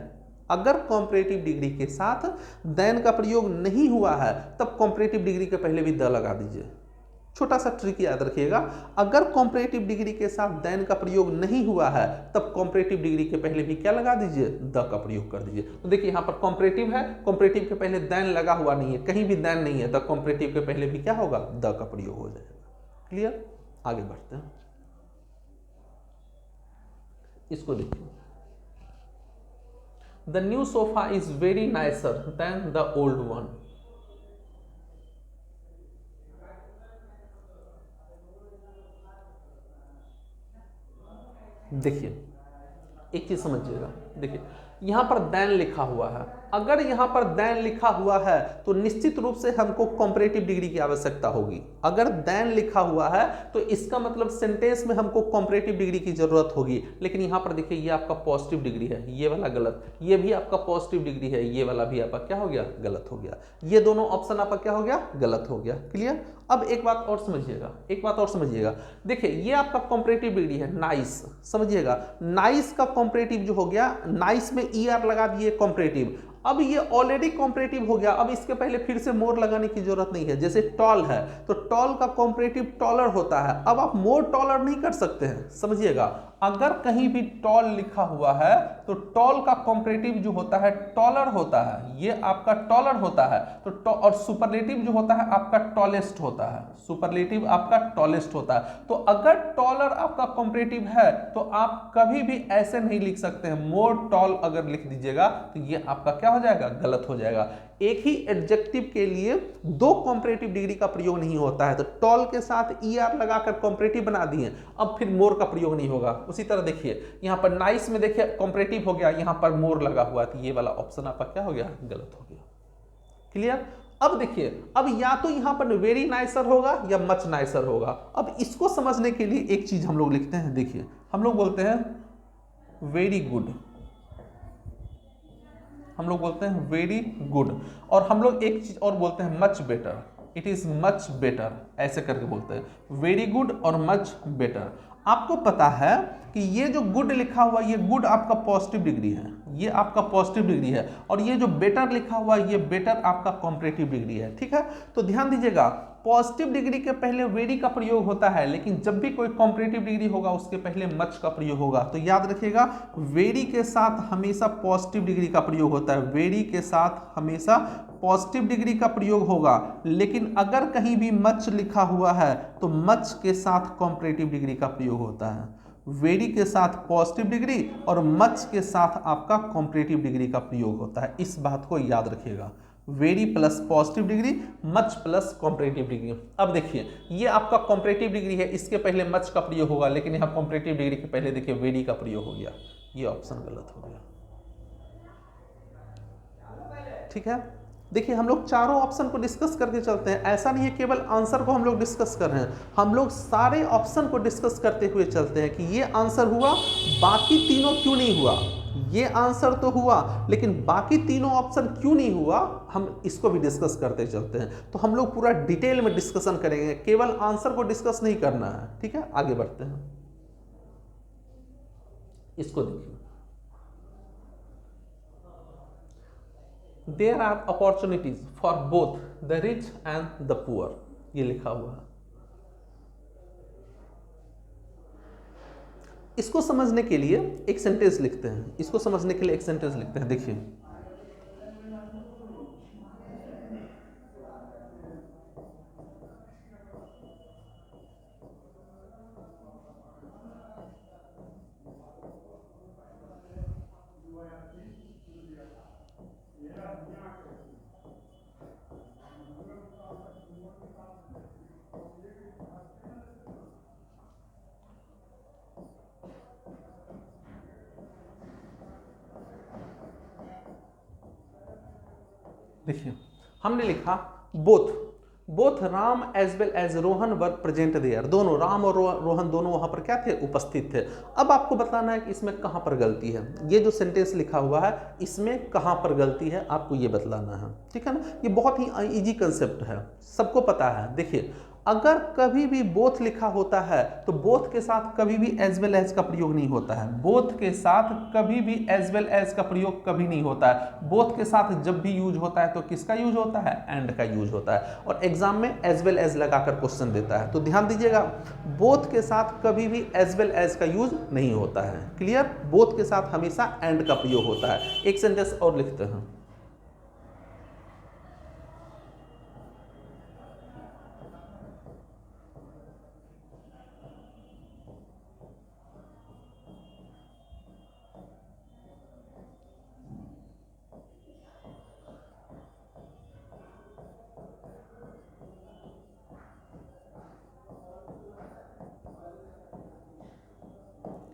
अगर कंपैरेटिव डिग्री के साथ देन का प्रयोग नहीं हुआ है तब कंपैरेटिव डिग्री के पहले भी द लगा दीजिए। छोटा सा ट्रिक याद रखिएगा, अगर कंपैरेटिव डिग्री के साथ देन का प्रयोग नहीं हुआ है तब कंपैरेटिव डिग्री के पहले भी क्या लगा दीजिए, द का प्रयोग कर दीजिए। तो देखिए यहाँ पर कंपैरेटिव है, कंपैरेटिव के पहले देन लगा हुआ नहीं है, कहीं भी देन नहीं है, तो कंपैरेटिव के पहले भी क्या होगा, द का प्रयोग हो जाएगा। क्लियर, आगे बढ़ते हैं। इसको देखिए, the new sofa is very nicer than the old one. देखिए एक चीज समझिएगा, देखिए यहां पर देन लिखा हुआ है, अगर यहां पर देन लिखा हुआ है तो निश्चित रूप से हमको कंपैरेटिव डिग्री की आवश्यकता होगी। अगर देन लिखा हुआ है तो इसका मतलब सेंटेंस में हमको कंपैरेटिव डिग्री की जरूरत होगी। लेकिन यहां पर देखिए ये आपका पॉजिटिव डिग्री है, ये वाला गलत, ये भी आपका पॉजिटिव डिग्री है, ये वाला भी आपका क्या हो गया, गलत हो गया। ये दोनों ऑप्शन आपका क्या हो गया, गलत हो गया। क्लियर। अब एक बात और समझिएगा, एक बात और समझिएगा, देखिए ये आपका कंपैरेटिव डिग्री है नाइस, समझिएगा नाइस का कंपैरेटिव जो हो गया, नाइस में ईआर लगा दिए कंपैरेटिव, अब ये ऑलरेडी कंपैरेटिव हो गया, अब इसके पहले फिर से मोर लगाने की जरूरत नहीं है। जैसे टॉल है तो टॉल का कंपैरेटिव टॉलर होता है, अब आप मोर टॉलर नहीं कर सकते हैं, समझिएगा। अगर कहीं भी टॉल लिखा हुआ है तो टॉल का कंपैरेटिव जो होता है टॉलर होता है, ये आपका टॉलर होता है, तो और सुपरलेटिव जो होता है आपका टॉलेस्ट होता है, सुपरलेटिव आपका टॉलेस्ट होता है। तो अगर टॉलर आपका कंपैरेटिव है तो आप कभी भी ऐसे नहीं लिख सकते हैं, मोर टॉल अगर लिख दीजिएगा तो ये आपका क्या हो जाएगा, गलत हो जाएगा। एक ही एडजेक्टिव के लिए दो कॉम्परेटिव डिग्री का प्रयोग नहीं होता है। तो टॉल के साथ ER लगाकर कॉम्परेटिव बना दिए, अब फिर मोर का प्रयोग नहीं होगा। उसी तरह देखिए यहाँ पर नाइस में देखिए कॉम्परेटिव हो गया, यहाँ पर मोर लगा हुआ, तो ये वाला ऑप्शन आपका क्या हो गया, गलत हो गया। क्लियर। अब देखिए, अब या तो यहां पर वेरी नाइसर होगा या मच नाइसर होगा। अब इसको समझने के लिए एक चीज हम लोग लिखते हैं, देखिए हम लोग बोलते हैं वेरी गुड, हम लोग बोलते हैं वेरी गुड, और हम लोग एक चीज और बोलते हैं much better, it is much better, ऐसे करके बोलते हैं वेरी गुड और मच बेटर। आपको पता है कि ये जो गुड लिखा हुआ, ये गुड आपका पॉजिटिव डिग्री है, ये आपका पॉजिटिव डिग्री है, और ये जो बेटर लिखा हुआ ये बेटर आपका कॉम्परेटिव डिग्री है। ठीक है, तो ध्यान दीजिएगा, पॉजिटिव डिग्री के पहले वेरी का प्रयोग होता है, लेकिन जब भी कोई कॉम्परेटिव डिग्री होगा उसके पहले मच का प्रयोग होगा। तो याद रखिएगा, वेरी के साथ हमेशा पॉजिटिव डिग्री का प्रयोग होता है, वेरी के साथ हमेशा पॉजिटिव डिग्री का प्रयोग होगा। लेकिन अगर कहीं भी मच लिखा हुआ है तो मच के साथ कॉम्परेटिव डिग्री का प्रयोग होता है। वेरी के साथ पॉजिटिव डिग्री और मच के साथ आपका कॉम्परेटिव डिग्री का प्रयोग होता है। इस बात को याद रखिएगा, very plus positive degree, much plus comparative degree. अब देखिए ये आपका कॉम्परेटिव डिग्री है, इसके पहले मच का प्रयोग होगा, लेकिन यहाँ कॉम्परेटिव डिग्री के पहले देखिए वेरी का प्रयोग हो गया, ये ऑप्शन गलत हो गया। ठीक है, देखिए हम लोग चारों ऑप्शन को डिस्कस करके चलते हैं, ऐसा नहीं है केवल आंसर को हम लोग डिस्कस कर रहे हैं, हम लोग सारे ऑप्शन को डिस्कस करते हुए चलते हैं कि ये आंसर हुआ, बाकी तीनों क्यों नहीं हुआ। ये आंसर तो हुआ लेकिन बाकी तीनों ऑप्शन क्यों नहीं हुआ, हम इसको भी डिस्कस करते चलते हैं। तो हम लोग पूरा डिटेल में डिस्कशन करेंगे, केवल आंसर को डिस्कस नहीं करना है। ठीक है, आगे बढ़ते हैं, इसको देखिए, there are opportunities for both the rich and the poor, ये लिखा हुआ है। इसको समझने के लिए एक सेंटेंस लिखते हैं, इसको समझने के लिए एक सेंटेंस लिखते हैं। देखिए देखिए हमने लिखा both Ram as well as Rohan were present there, दोनों राम और रोहन दोनों वहां पर क्या थे, उपस्थित थे। अब आपको बताना है कि इसमें कहां पर गलती है, ये जो सेंटेंस लिखा हुआ है इसमें कहां पर गलती है आपको ये बतलाना है। ठीक है ना, ये बहुत ही इजी कंसेप्ट है, सबको पता है। देखिए अगर कभी भी बोथ लिखा होता है तो बोथ के साथ कभी भी एज वेल एज का प्रयोग नहीं होता है, बोथ के साथ कभी भी एज वेल एज का प्रयोग कभी नहीं होता है। बोथ के साथ जब भी यूज होता है तो किसका यूज होता है, एंड का यूज होता है, और एग्जाम में एज वेल एज लगाकर क्वेश्चन देता है। तो ध्यान दीजिएगा, बोथ के साथ कभी भी एज वेल एज का यूज नहीं होता है। क्लियर, बोथ के साथ हमेशा एंड का प्रयोग होता है। एक सेंटेंस और लिखते हैं,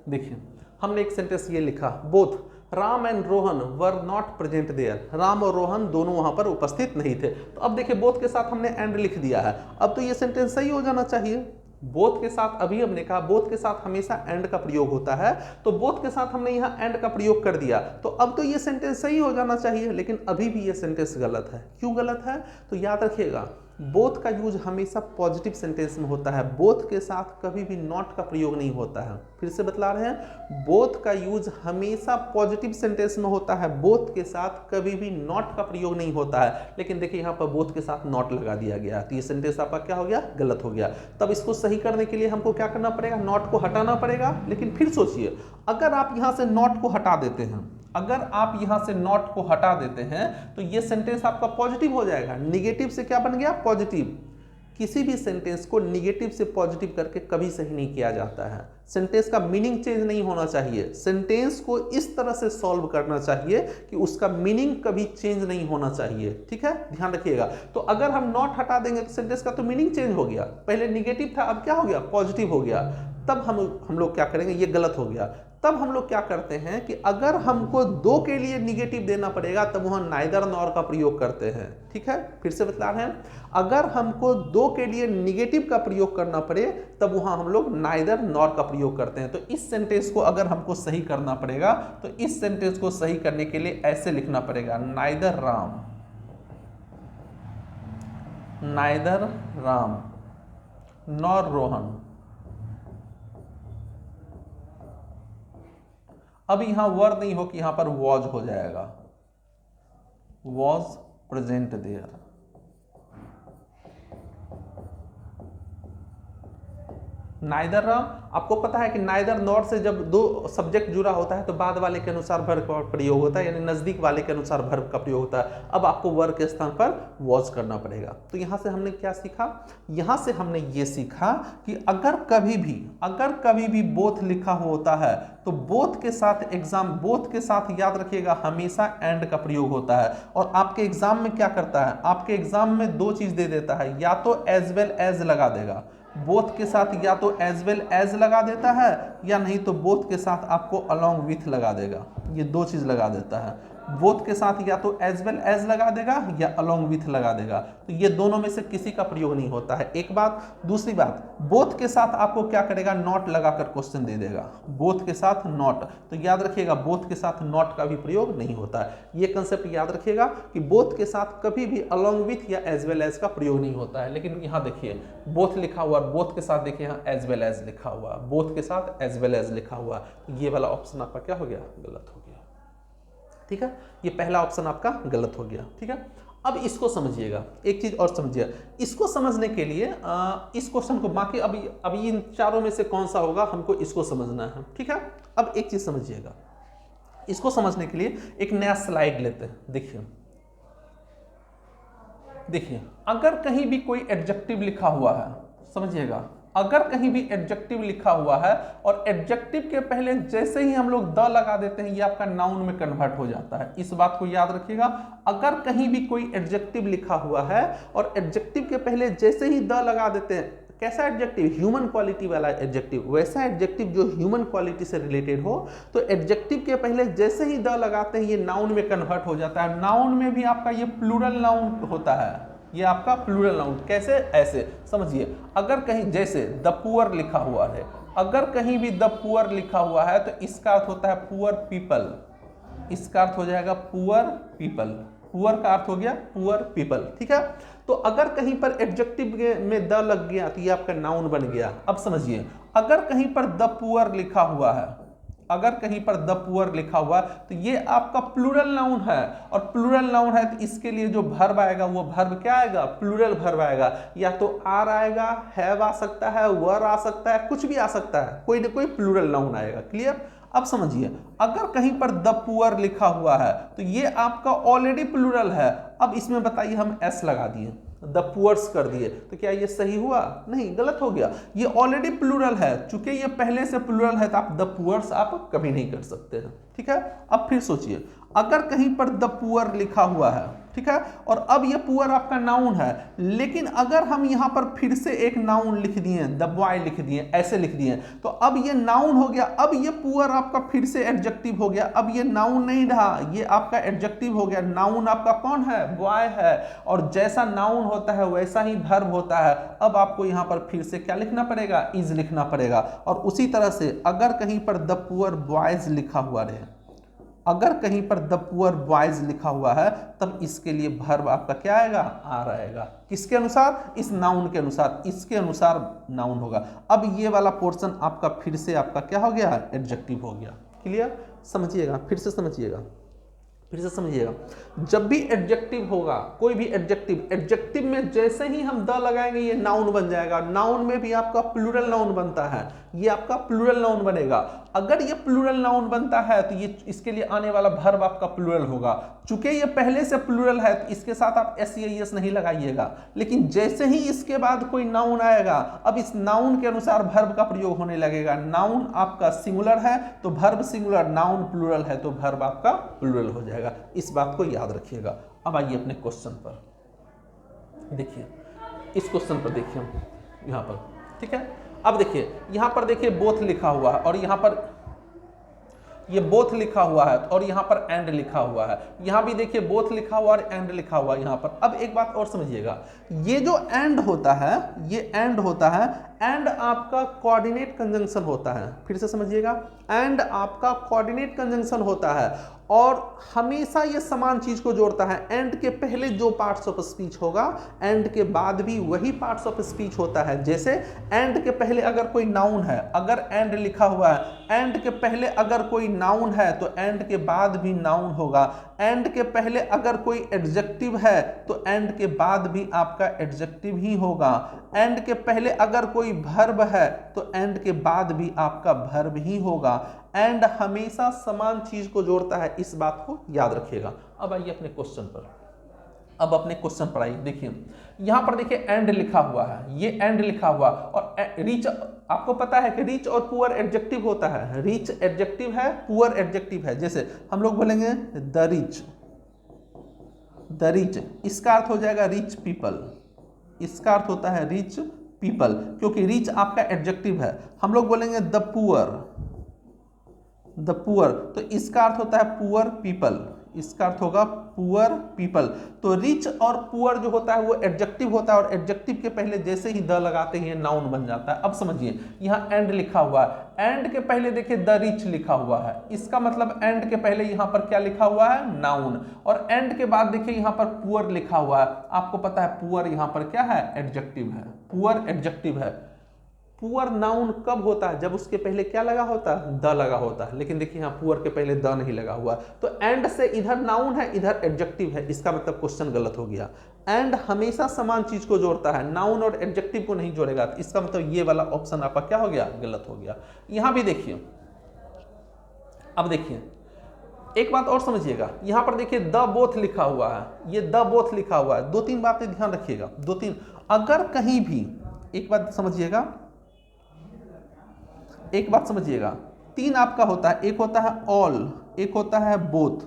देखिए हमने एक सेंटेंस ये लिखा, both Ram and Rohan were not present there, Ram और रोहन दोनों वहां पर उपस्थित नहीं थे। तो अब देखिए बोथ के साथ हमने एंड लिख दिया है, अब तो ये सेंटेंस सही हो जाना चाहिए। बोथ के साथ, अभी हमने कहा बोथ के साथ हमेशा एंड का प्रयोग होता है, तो बोथ के साथ हमने यहाँ एंड का प्रयोग कर दिया, तो अब तो ये सेंटेंस सही हो जाना चाहिए। लेकिन अभी भी ये सेंटेंस गलत है। क्यों गलत है, तो याद रखिएगा, बोथ का यूज हमेशा पॉजिटिव सेंटेंस में होता है, बोथ के साथ कभी भी नॉट का प्रयोग नहीं होता है। फिर से बतला रहे हैं, बोथ का यूज हमेशा पॉजिटिव सेंटेंस में होता है, बोथ के साथ कभी भी नॉट का प्रयोग नहीं होता है। लेकिन देखिए यहाँ पर बोथ के साथ नॉट लगा दिया गया, तो ये सेंटेंस आपका क्या हो गया, गलत हो गया। तब इसको सही करने के लिए हमको क्या करना पड़ेगा, नॉट को हटाना पड़ेगा। लेकिन फिर सोचिए, अगर आप यहाँ से नॉट को हटा देते हैं, अगर आप यहां से नॉट को हटा देते हैं तो ये सेंटेंस आपका पॉजिटिव हो जाएगा। निगेटिव से क्या बन गया, पॉजिटिव, किसी भी सेंटेंस को निगेटिव से पॉजिटिव करके कभी सही नहीं किया जाता है। सेंटेंस का मीनिंग चेंज नहीं होना चाहिए, सेंटेंस को इस तरह से सॉल्व करना चाहिए कि उसका मीनिंग कभी चेंज नहीं होना चाहिए, ठीक है, ध्यान रखिएगा। तो अगर हम नॉट हटा देंगे तो सेंटेंस का तो मीनिंग चेंज हो गया, पहले निगेटिव था अब क्या हो गया, पॉजिटिव हो गया। तब हम लोग क्या करेंगे, ये गलत हो गया। तब हम लोग क्या करते हैं कि अगर हमको दो के लिए निगेटिव देना पड़ेगा तब वहां नाइदर नॉर का प्रयोग करते हैं, ठीक है, फिर से बता रहे हैं, अगर हमको दो के लिए निगेटिव का प्रयोग करना पड़े तब वहां हम लोग नाइदर नॉर का प्रयोग करते हैं। तो इस सेंटेंस को अगर हमको सही करना पड़ेगा तो इस सेंटेंस को सही करने के लिए ऐसे लिखना पड़ेगा, नाइदर राम नॉर रोहन। अब यहां वर नहीं हो कि यहां पर वॉज हो जाएगा, was present there. Neither Ram, आपको पता है कि नाइदर नॉर से जब दो सब्जेक्ट जुड़ा होता है तो बाद वाले के अनुसार वर्ब का प्रयोग होता है, यानी नजदीक वाले के अनुसार वर्ब का प्रयोग होता है। अब आपको वर्ब के स्थान पर वॉज करना पड़ेगा। तो यहां से हमने क्या सीखा, यहां से हमने ये सीखा कि अगर कभी भी बोथ लिखा होता है तो बोथ के साथ याद रखिएगा हमेशा एंड का प्रयोग होता है। और आपके एग्जाम में क्या करता है, आपके एग्जाम में दो चीज दे देता है, या तो एज वेल एज लगा देगा, बोथ के साथ या तो एज वेल एज लगा देता है, या नहीं तो बोथ के साथ आपको अलोंग विथ लगा देगा। ये दो चीज लगा देता है, बोथ के साथ या तो एज वेल एज लगा देगा या अलोंग विथ लगा देगा। तो ये दोनों में से किसी का प्रयोग नहीं होता है, एक बात। दूसरी बात, बोथ के साथ आपको क्या करेगा, नॉट लगाकर क्वेश्चन दे देगा, बोथ के साथ नॉट। तो याद रखिएगा बोथ के साथ नॉट का भी प्रयोग नहीं होता है। ये कंसेप्ट याद रखिएगा कि बोथ के साथ कभी भी अलोंग विथ या एज वेल एज का प्रयोग नहीं होता है। लेकिन यहाँ देखिए बोथ लिखा हुआ, बोथ के साथ देखिए यहाँ एज वेल एज लिखा हुआ, बोथ के साथ एज वेल एज लिखा हुआ, ये वाला ऑप्शन आपका क्या हो गया, गलत हो गया, ठीक है। ये पहला ऑप्शन आपका गलत हो गया, ठीक है। अब इसको समझिएगा, एक चीज और समझिएगा, इसको समझने के लिए इस क्वेश्चन को बाकी अभी इन चारों में से कौन सा होगा हमको इसको समझना है, ठीक है। अब एक चीज समझिएगा, इसको समझने के लिए एक नया स्लाइड लेते हैं। देखिए अगर कहीं भी कोई एडजेक्टिव लिखा हुआ है, समझिएगा, अगर कहीं भी एडजेक्टिव लिखा हुआ है और एडजेक्टिव के पहले जैसे ही हम लोग द लगा देते हैं ये आपका नाउन में कन्वर्ट हो जाता है। इस बात को याद रखिएगा, अगर कहीं भी कोई एडजेक्टिव लिखा हुआ है और एडजेक्टिव के पहले जैसे ही द लगा देते हैं, कैसा एडजेक्टिव, ह्यूमन क्वालिटी वाला एडजेक्टिव, वैसा एडजेक्टिव जो ह्यूमन क्वालिटी से रिलेटेड हो, तो एडजेक्टिव के पहले जैसे ही द लगाते हैं ये नाउन में कन्वर्ट हो जाता है। नाउन में भी आपका ये प्लूरल नाउन होता है, ये आपका प्लूरल नाउन। कैसे, ऐसे समझिए, अगर कहीं जैसे द पुअर लिखा हुआ है, अगर कहीं भी द पुअर लिखा हुआ है तो इसका अर्थ होता है पुअर पीपल, इसका अर्थ हो जाएगा पुअर पीपल, पुअर का अर्थ हो गया पुअर पीपल, ठीक है। तो अगर कहीं पर एडजेक्टिव में द लग गया तो ये आपका नाउन बन गया। अब समझिए, अगर कहीं पर द पुअर लिखा हुआ है, अगर कहीं पर द पुअर लिखा हुआ तो ये आपका प्लूरल नाउन है, और प्लूरल नाउन है तो इसके लिए जो वर्ब आएगा वो वर्ब क्या आएगा, प्लूरल वर्ब आएगा। या तो आर आएगा, हैव आ सकता है, वर आ सकता है, कुछ भी आ सकता है, कोई ना कोई प्लूरल नाउन आएगा। क्लियर। अब समझिए, अगर कहीं पर द पुअर लिखा हुआ है तो ये आपका ऑलरेडी प्लूरल है। अब इसमें बताइए हम एस लगा दिए, द पुअर्स कर दिए, तो क्या ये सही हुआ, नहीं, गलत हो गया। ये ऑलरेडी प्लूरल है, चूंकि ये पहले से प्लूरल है तो आप द पुअर्स आप कभी नहीं कर सकते हैं, ठीक है। अब फिर सोचिए, अगर कहीं पर द पुअर लिखा हुआ है, ठीक है, और अब ये पुअर आपका नाउन है, लेकिन अगर हम यहां पर फिर से एक नाउन लिख दिए, द बॉय लिख दिए, ऐसे लिख दिए, तो अब ये नाउन हो गया। अब ये पुअर आपका फिर से एडजेक्टिव हो गया, अब ये नाउन नहीं रहा, ये आपका एडजेक्टिव हो गया। नाउन आपका कौन है, बॉय है, और जैसा नाउन होता है वैसा ही वर्ब होता है। अब आपको यहां पर फिर से क्या लिखना पड़ेगा, इज लिखना पड़ेगा। और उसी तरह से अगर कहीं पर द पुअर बॉयज लिखा हुआ रहे, अगर कहीं पर द पुअर बॉयज लिखा हुआ है, तब इसके लिए वर्ब आपका क्या आएगा, आर आएगा। किसके अनुसार, इस नाउन के अनुसार, इसके अनुसार नाउन होगा। अब ये वाला पोर्शन आपका फिर से आपका क्या हो गया, एडजेक्टिव हो गया। क्लियर। समझिएगा, फिर से समझिएगा, जब भी एडजेक्टिव होगा, कोई भी एडजेक्टिव में जैसे ही हम द लगाएंगे ये नाउन बन जाएगा। नाउन में भी आपका प्लूरल नाउन बनता है, ये आपका प्लूरल नाउन बनेगा। अगर ये प्लूरल नाउन बनता है तो ये इसके लिए आने वाला वर्ब आपका प्लूरल होगा। चूंकि ये पहले से प्लूरल है तो इसके साथ आप एस नहीं लगाइएगा, लेकिन जैसे ही इसके बाद कोई नाउन आएगा, अब इस नाउन के अनुसार वर्ब का प्रयोग होने लगेगा। नाउन आपका सिंगुलर है तो वर्ब सिंगुलर, नाउन प्लूरल है तो वर्ब आपका प्लूरल हो जाएगा। इस बात को याद रखिएगा। अब आइए अपने क्वेश्चन पर देखिए, इस क्वेश्चन पर देखिए हम यहाँ पर, ठीक है। अब देखिए यहाँ पर देखिए बोथ लिखा हुआ है और यहाँ पर ये बोथ लिखा हुआ है और यहाँ पर एंड लिखा हुआ है। यहाँ भी देखिए बोथ लिखा हुआ और एंड लिखा हुआ है यहाँ पर। अब एक बात और समझिएगा, ये जो एंड होता है, ये एंड होता है, एंड आपका कोऑर्डिनेट कंजंक्शन होता है। फिर से समझिएगा, एंड आपका कोऑर्डिनेट कंजंक्शन होता है और हमेशा ये समान चीज को जोड़ता है। एंड के पहले जो पार्ट्स ऑफ स्पीच होगा, एंड के बाद भी वही पार्ट्स ऑफ स्पीच होता है। जैसे एंड के पहले अगर कोई नाउन है, अगर एंड लिखा हुआ है, एंड के पहले अगर कोई नाउन है तो एंड के बाद भी नाउन होगा। एंड के पहले अगर कोई एडजेक्टिव है तो एंड के बाद भी आपका एडजेक्टिव ही होगा। एंड के पहले अगर कोई वर्ब है तो एंड के बाद भी आपका वर्ब ही होगा। एंड हमेशा समान चीज को जोड़ता है, इस बात को याद रखिएगा। अब आइए अपने क्वेश्चन पर, अब अपने क्वेश्चन पर आइए। देखिए यहां पर देखिए एंड लिखा हुआ है, ये एंड लिखा हुआ और रीच, आपको पता है कि रीच और पुअर एडजेक्टिव होता है। रीच एडजेक्टिव है, पुअर एडजेक्टिव है। जैसे हम लोग बोलेंगे द रीच, द रीच, इसका अर्थ हो जाएगा रिच पीपल, इसका अर्थ होता है रिच पीपल, क्योंकि रिच आपका एडजेक्टिव है। हम लोग बोलेंगे द पुअर, द पुअर, तो इसका अर्थ होता है पुअर पीपल, इसका अर्थ होगा पुअर पीपल। तो रिच और पुअर जो होता है वो एडजेक्टिव होता है और एडजेक्टिव के पहले जैसे ही द लगाते ही नाउन बन जाता है। अब समझिए यहाँ एंड लिखा हुआ है, एंड के पहले देखिए द रिच लिखा हुआ है, इसका मतलब एंड के पहले यहाँ पर क्या लिखा हुआ है, नाउन। और एंड के बाद देखिए यहाँ पर पुअर लिखा हुआ है। आपको पता है पुअर यहाँ पर क्या है, एडजेक्टिव है, पुअर एडजेक्टिव है। पुअर नाउन कब होता है, जब उसके पहले क्या लगा होता है, द लगा होता है। लेकिन देखिए यहाँ पुअर के पहले द नहीं लगा हुआ, तो एंड से इधर नाउन है, इधर एडजेक्टिव है, इसका मतलब क्वेश्चन गलत हो गया। एंड हमेशा समान चीज को जोड़ता है, नाउन और एडजेक्टिव को नहीं जोड़ेगा, तो इसका मतलब ये वाला ऑप्शन आपका क्या हो गया, गलत हो गया। यहां भी देखिए, अब देखिए एक बात और समझिएगा, यहां पर देखिए द बोथ लिखा हुआ है, ये द बोथ लिखा हुआ है। दो तीन बातें ध्यान रखिएगा, दो तीन, अगर कहीं भी, एक बात समझिएगा, एक बात समझिएगा, तीन आपका होता है, एक होता है ऑल, एक होता है बोथ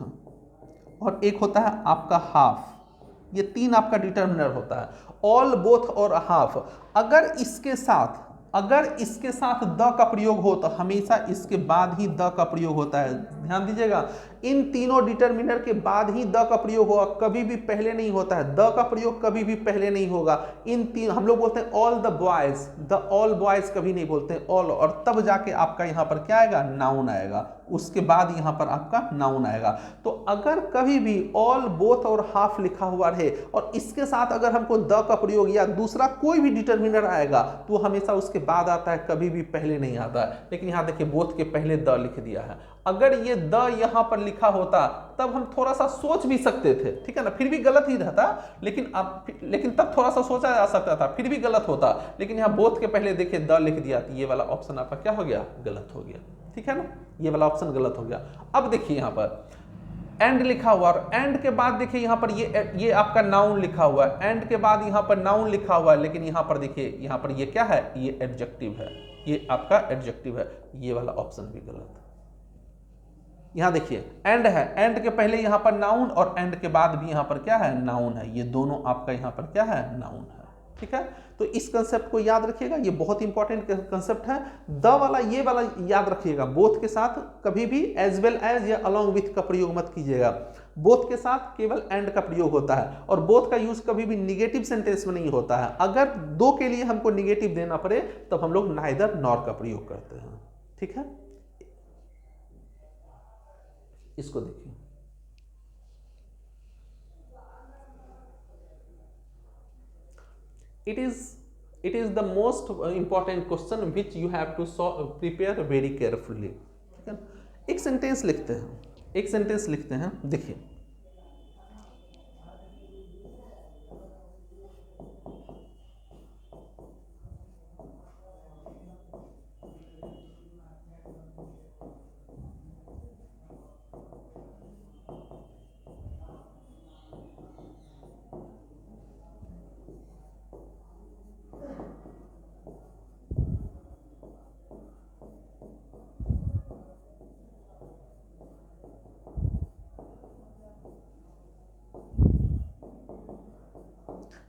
और एक होता है आपका हाफ। ये तीन आपका डिटर्मिनर होता है, ऑल, बोथ और हाफ। अगर इसके साथ द का प्रयोग हो तो हमेशा इसके बाद ही द का प्रयोग होता है। ध्यान दीजिएगा, इन तीनों डिटर्मिनर के बाद ही द का प्रयोग होगा, कभी भी पहले नहीं होता है। द का प्रयोग कभी भी पहले नहीं होगा। इन तीन, हम लोग बोलते हैं all the boys, the all boys कभी नहीं बोलते हैं, ऑल, और तब जाके आपका यहाँ पर क्या आएगा, नाउन आएगा, उसके बाद यहाँ पर आपका नाउन आएगा। तो अगर कभी भी ऑल, बोथ और हाफ लिखा हुआ रहे और इसके साथ अगर हमको द का प्रयोग या दूसरा कोई भी डिटर्मिनर आएगा तो हमेशा उसके बाद आता है, कभी भी पहले नहीं आता है। लेकिन यहाँ देखिए बोथ के पहले द लिख दिया है। अगर ये द यहाँ पर लिखा होता तब हम थोड़ा सा सोच भी सकते थे, ठीक है ना, फिर भी गलत ही रहता, लेकिन तब थोड़ा सा सोचा जा सकता था, फिर भी गलत होता। लेकिन यहाँ बोथ के पहले देखिए द लिख दिया, तो ये वाला ऑप्शन आपका क्या हो गया, गलत हो गया, ठीक है ना, ये वाला ऑप्शन गलत हो गया। अब देखिए यहाँ पर एंड लिखा हुआ और एंड के बाद देखिए यहाँ पर ये आपका नाउन लिखा हुआ है, एंड के बाद यहाँ पर नाउन लिखा हुआ है, लेकिन यहाँ पर देखिए यहाँ पर ये क्या है, ये एडजेक्टिव है, ये आपका एडजेक्टिव है। ये वाला ऑप्शन भी गलत। यहां देखिए एंड है, एंड के पहले यहां पर नाउन और एंड के बाद भी यहां पर क्या है, नाउन है। ये दोनों आपका यहां पर क्या है, नाउन है, ठीक है। तो इस कंसेप्ट को याद रखिएगा, ये बहुत इंपॉर्टेंट कंसेप्ट है। द वाला, ये वाला याद रखिएगा, बोथ के साथ कभी भी एज वेल एज या अलोंग विथ का प्रयोग मत कीजिएगा। बोथ के साथ केवल एंड का प्रयोग होता है और बोथ का यूज कभी भी निगेटिव सेंटेंस में नहीं होता है। अगर दो के लिए हमको निगेटिव देना पड़े तब हम लोग नाइदर नॉर का प्रयोग करते हैं, ठीक है। इसको देखिए, it is the most important question which you have to prepare very carefully, ठीक है। एक सेंटेंस लिखते हैं, एक सेंटेंस लिखते हैं, देखिए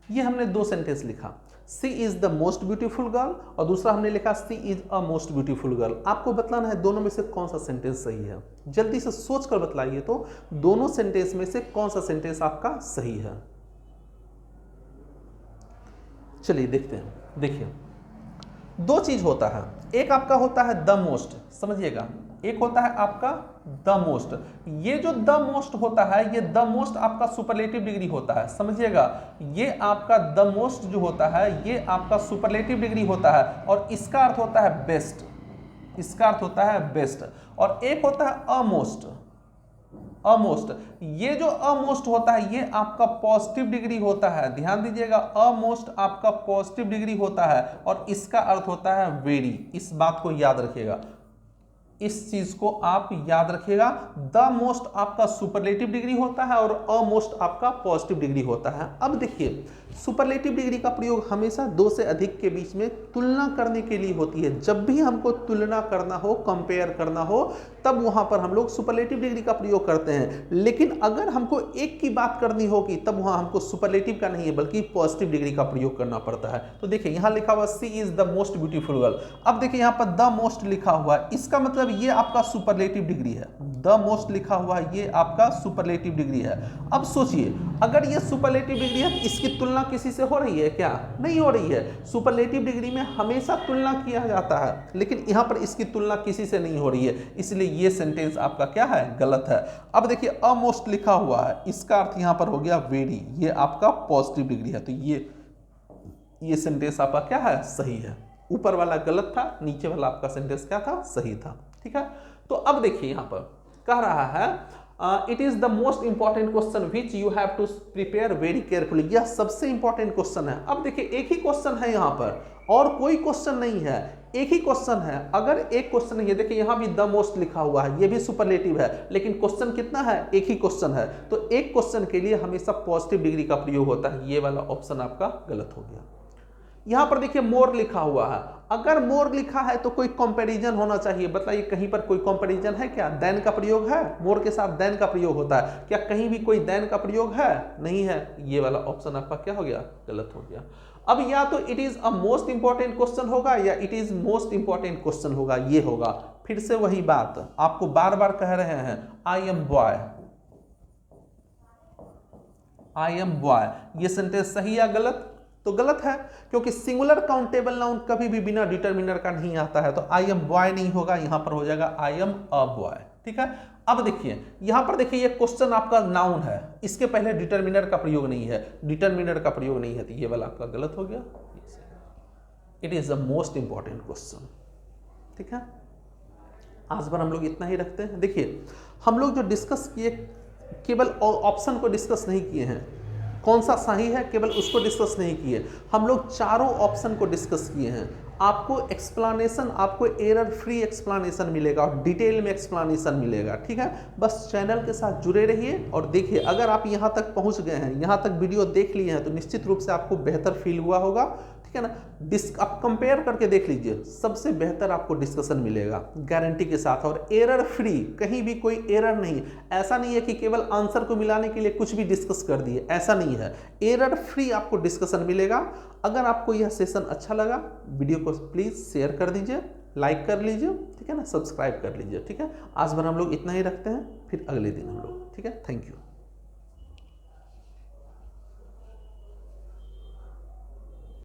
ये हमने दो सेंटेंस लिखा, she is the most beautiful girl और दूसरा हमने लिखा she is a most beautiful girl. आपको बतलाना है दोनों में से कौन सा सेंटेंस सही है। जल्दी से सोच कर बतलाइए तो दोनों सेंटेंस में से कौन सा सेंटेंस आपका सही है। चलिए देखते हैं। देखिए दो चीज होता है, एक आपका होता है द मोस्ट, समझिएगा, एक होता है आपका द मोस्ट। ये जो द मोस्ट होता है, ये द मोस्ट आपका सुपरलेटिव डिग्री होता है, समझिएगा। ये आपका द मोस्ट जो होता है ये आपका सुपरलेटिव डिग्री होता है और इसका अर्थ होता है बेस्ट, इसका अर्थ होता है बेस्ट। और एक होता है अमोस्ट, अमोस्ट, ये जो अमोस्ट होता है ये आपका पॉजिटिव डिग्री होता है, ध्यान दीजिएगा, अमोस्ट आपका पॉजिटिव डिग्री होता है और इसका अर्थ होता है वेरी। इस बात को याद रखिएगा, इस चीज को आप याद रखिएगा। द मोस्ट आपका सुपरलेटिव डिग्री होता है और अमोस्ट आपका पॉजिटिव डिग्री होता है। अब देखिए सुपरलेटिव डिग्री का प्रयोग हमेशा दो से अधिक के बीच में तुलना करने के लिए होती है। जब भी हमको तुलना करना हो, कंपेयर करना हो, तब वहां पर हम लोग सुपरलेटिव डिग्री का प्रयोग करते हैं। लेकिन अगर हमको एक की बात करनी होगी तब वहां हमको सुपरलेटिव का नहीं है बल्कि पॉजिटिव डिग्री का प्रयोग करना पड़ता है। तो देखिए यहां लिखा हुआ she is the most beautiful girl. अब देखिए यहां पर द मोस्ट लिखा हुआ है, इसका मतलब ये आपका सुपरलेटिव डिग्री है। द मोस्ट लिखा हुआ है ये आपका सुपरलेटिव डिग्री है। अब सोचिए अगर ये सुपरलेटिव डिग्री है तो इसकी तुलना किसी से हो रही है क्या? नहीं हो रही है। सुपरलेटिव डिग्री में हमेशा तुलना किया जाता है, लेकिन यहां पर इसकी तुलना किसी से नहीं हो रही है, इसलिए ये सेंटेंस आपका क्या है? गलत है। अब देखिए अमोस्ट लिखा हुआ है, इसका अर्थ यहां पर हो गया वेरी, ये आपका पॉजिटिव डिग्री है, तो ये सेंटेंस आपका क्या है? सही है। ऊपर वाला गलत था, नीचे वाला आपका सेंटेंस क्या था? सही था। ठीक है, तो अब देखिए यहां पर कह रहा है it is the most important question which you have to prepare very carefully. यह सबसे इंपॉर्टेंट क्वेश्चन है। अब देखिए एक ही क्वेश्चन है यहां पर और कोई क्वेश्चन नहीं है, एक ही क्वेश्चन है। अगर एक क्वेश्चन नहीं है, देखिए यहां भी द मोस्ट लिखा हुआ है, ये भी सुपरलेटिव है, लेकिन क्वेश्चन कितना है? एक ही क्वेश्चन है। तो एक क्वेश्चन के लिए हमेशा पॉजिटिव डिग्री का प्रयोग होता है। ये वाला ऑप्शन आपका गलत हो गया। यहां पर देखिए मोर लिखा हुआ है, अगर मोर लिखा है तो कोई कंपैरिजन होना चाहिए। बताइए कहीं पर कोई कंपैरिजन है क्या? देन का प्रयोग है, मोर के साथ देन का प्रयोग होता है क्या? कहीं भी कोई देन का प्रयोग है? नहीं है। ये वाला ऑप्शन आपका क्या हो गया? गलत हो गया। अब या तो it is a most important question होगा या it is most important question होगा, ये होगा। फिर से वही बात आपको बार बार कह रहे हैं, I am boy, I am boy. ये सेंटेंस सही या गलत? तो गलत है, क्योंकि सिंगुलर काउंटेबल नाउन कभी भी बिना डिटरमिनर का नहीं आता है। तो आई एम बॉय नहीं होगा, यहां पर हो जाएगा आई एम अ बॉय। ठीक है, अब देखिए यहां पर देखिए ये क्वेश्चन आपका नाउन है, इसके पहले डिटरमिनर का प्रयोग नहीं है, डिटरमिनर का प्रयोग नहीं है, तो ये वाला आपका गलत हो गया। It is the most important question. ठीक है, आज बार हम लोग इतना ही रखते हैं। देखिए हम लोग जो डिस्कस किए केवल ऑप्शन को डिस्कस नहीं किए हैं, कौन सा सही है केवल उसको डिस्कस नहीं किए, हम लोग चारों ऑप्शन को डिस्कस किए हैं। आपको एक्सप्लेनेशन, आपको एरर फ्री एक्सप्लेनेशन मिलेगा और डिटेल में एक्सप्लेनेशन मिलेगा। ठीक है, बस चैनल के साथ जुड़े रहिए और देखिए। अगर आप यहाँ तक पहुँच गए हैं, यहाँ तक वीडियो देख लिए हैं, तो निश्चित रूप से आपको बेहतर फील हुआ होगा। ठीक है ना, आप कंपेयर करके देख लीजिए, सबसे बेहतर आपको डिस्कशन मिलेगा गारंटी के साथ और एरर फ्री, कहीं भी कोई एरर नहीं। ऐसा नहीं है कि केवल आंसर को मिलाने के लिए कुछ भी डिस्कस कर दिए, ऐसा नहीं है। एरर फ्री आपको डिस्कशन मिलेगा। अगर आपको यह सेशन अच्छा लगा, वीडियो को प्लीज शेयर कर दीजिए, लाइक कर लीजिए, ठीक है ना, सब्सक्राइब कर लीजिए। ठीक है, आज भर हम लोग इतना ही रखते हैं, फिर अगले दिन हम लोग। ठीक है, थैंक यू।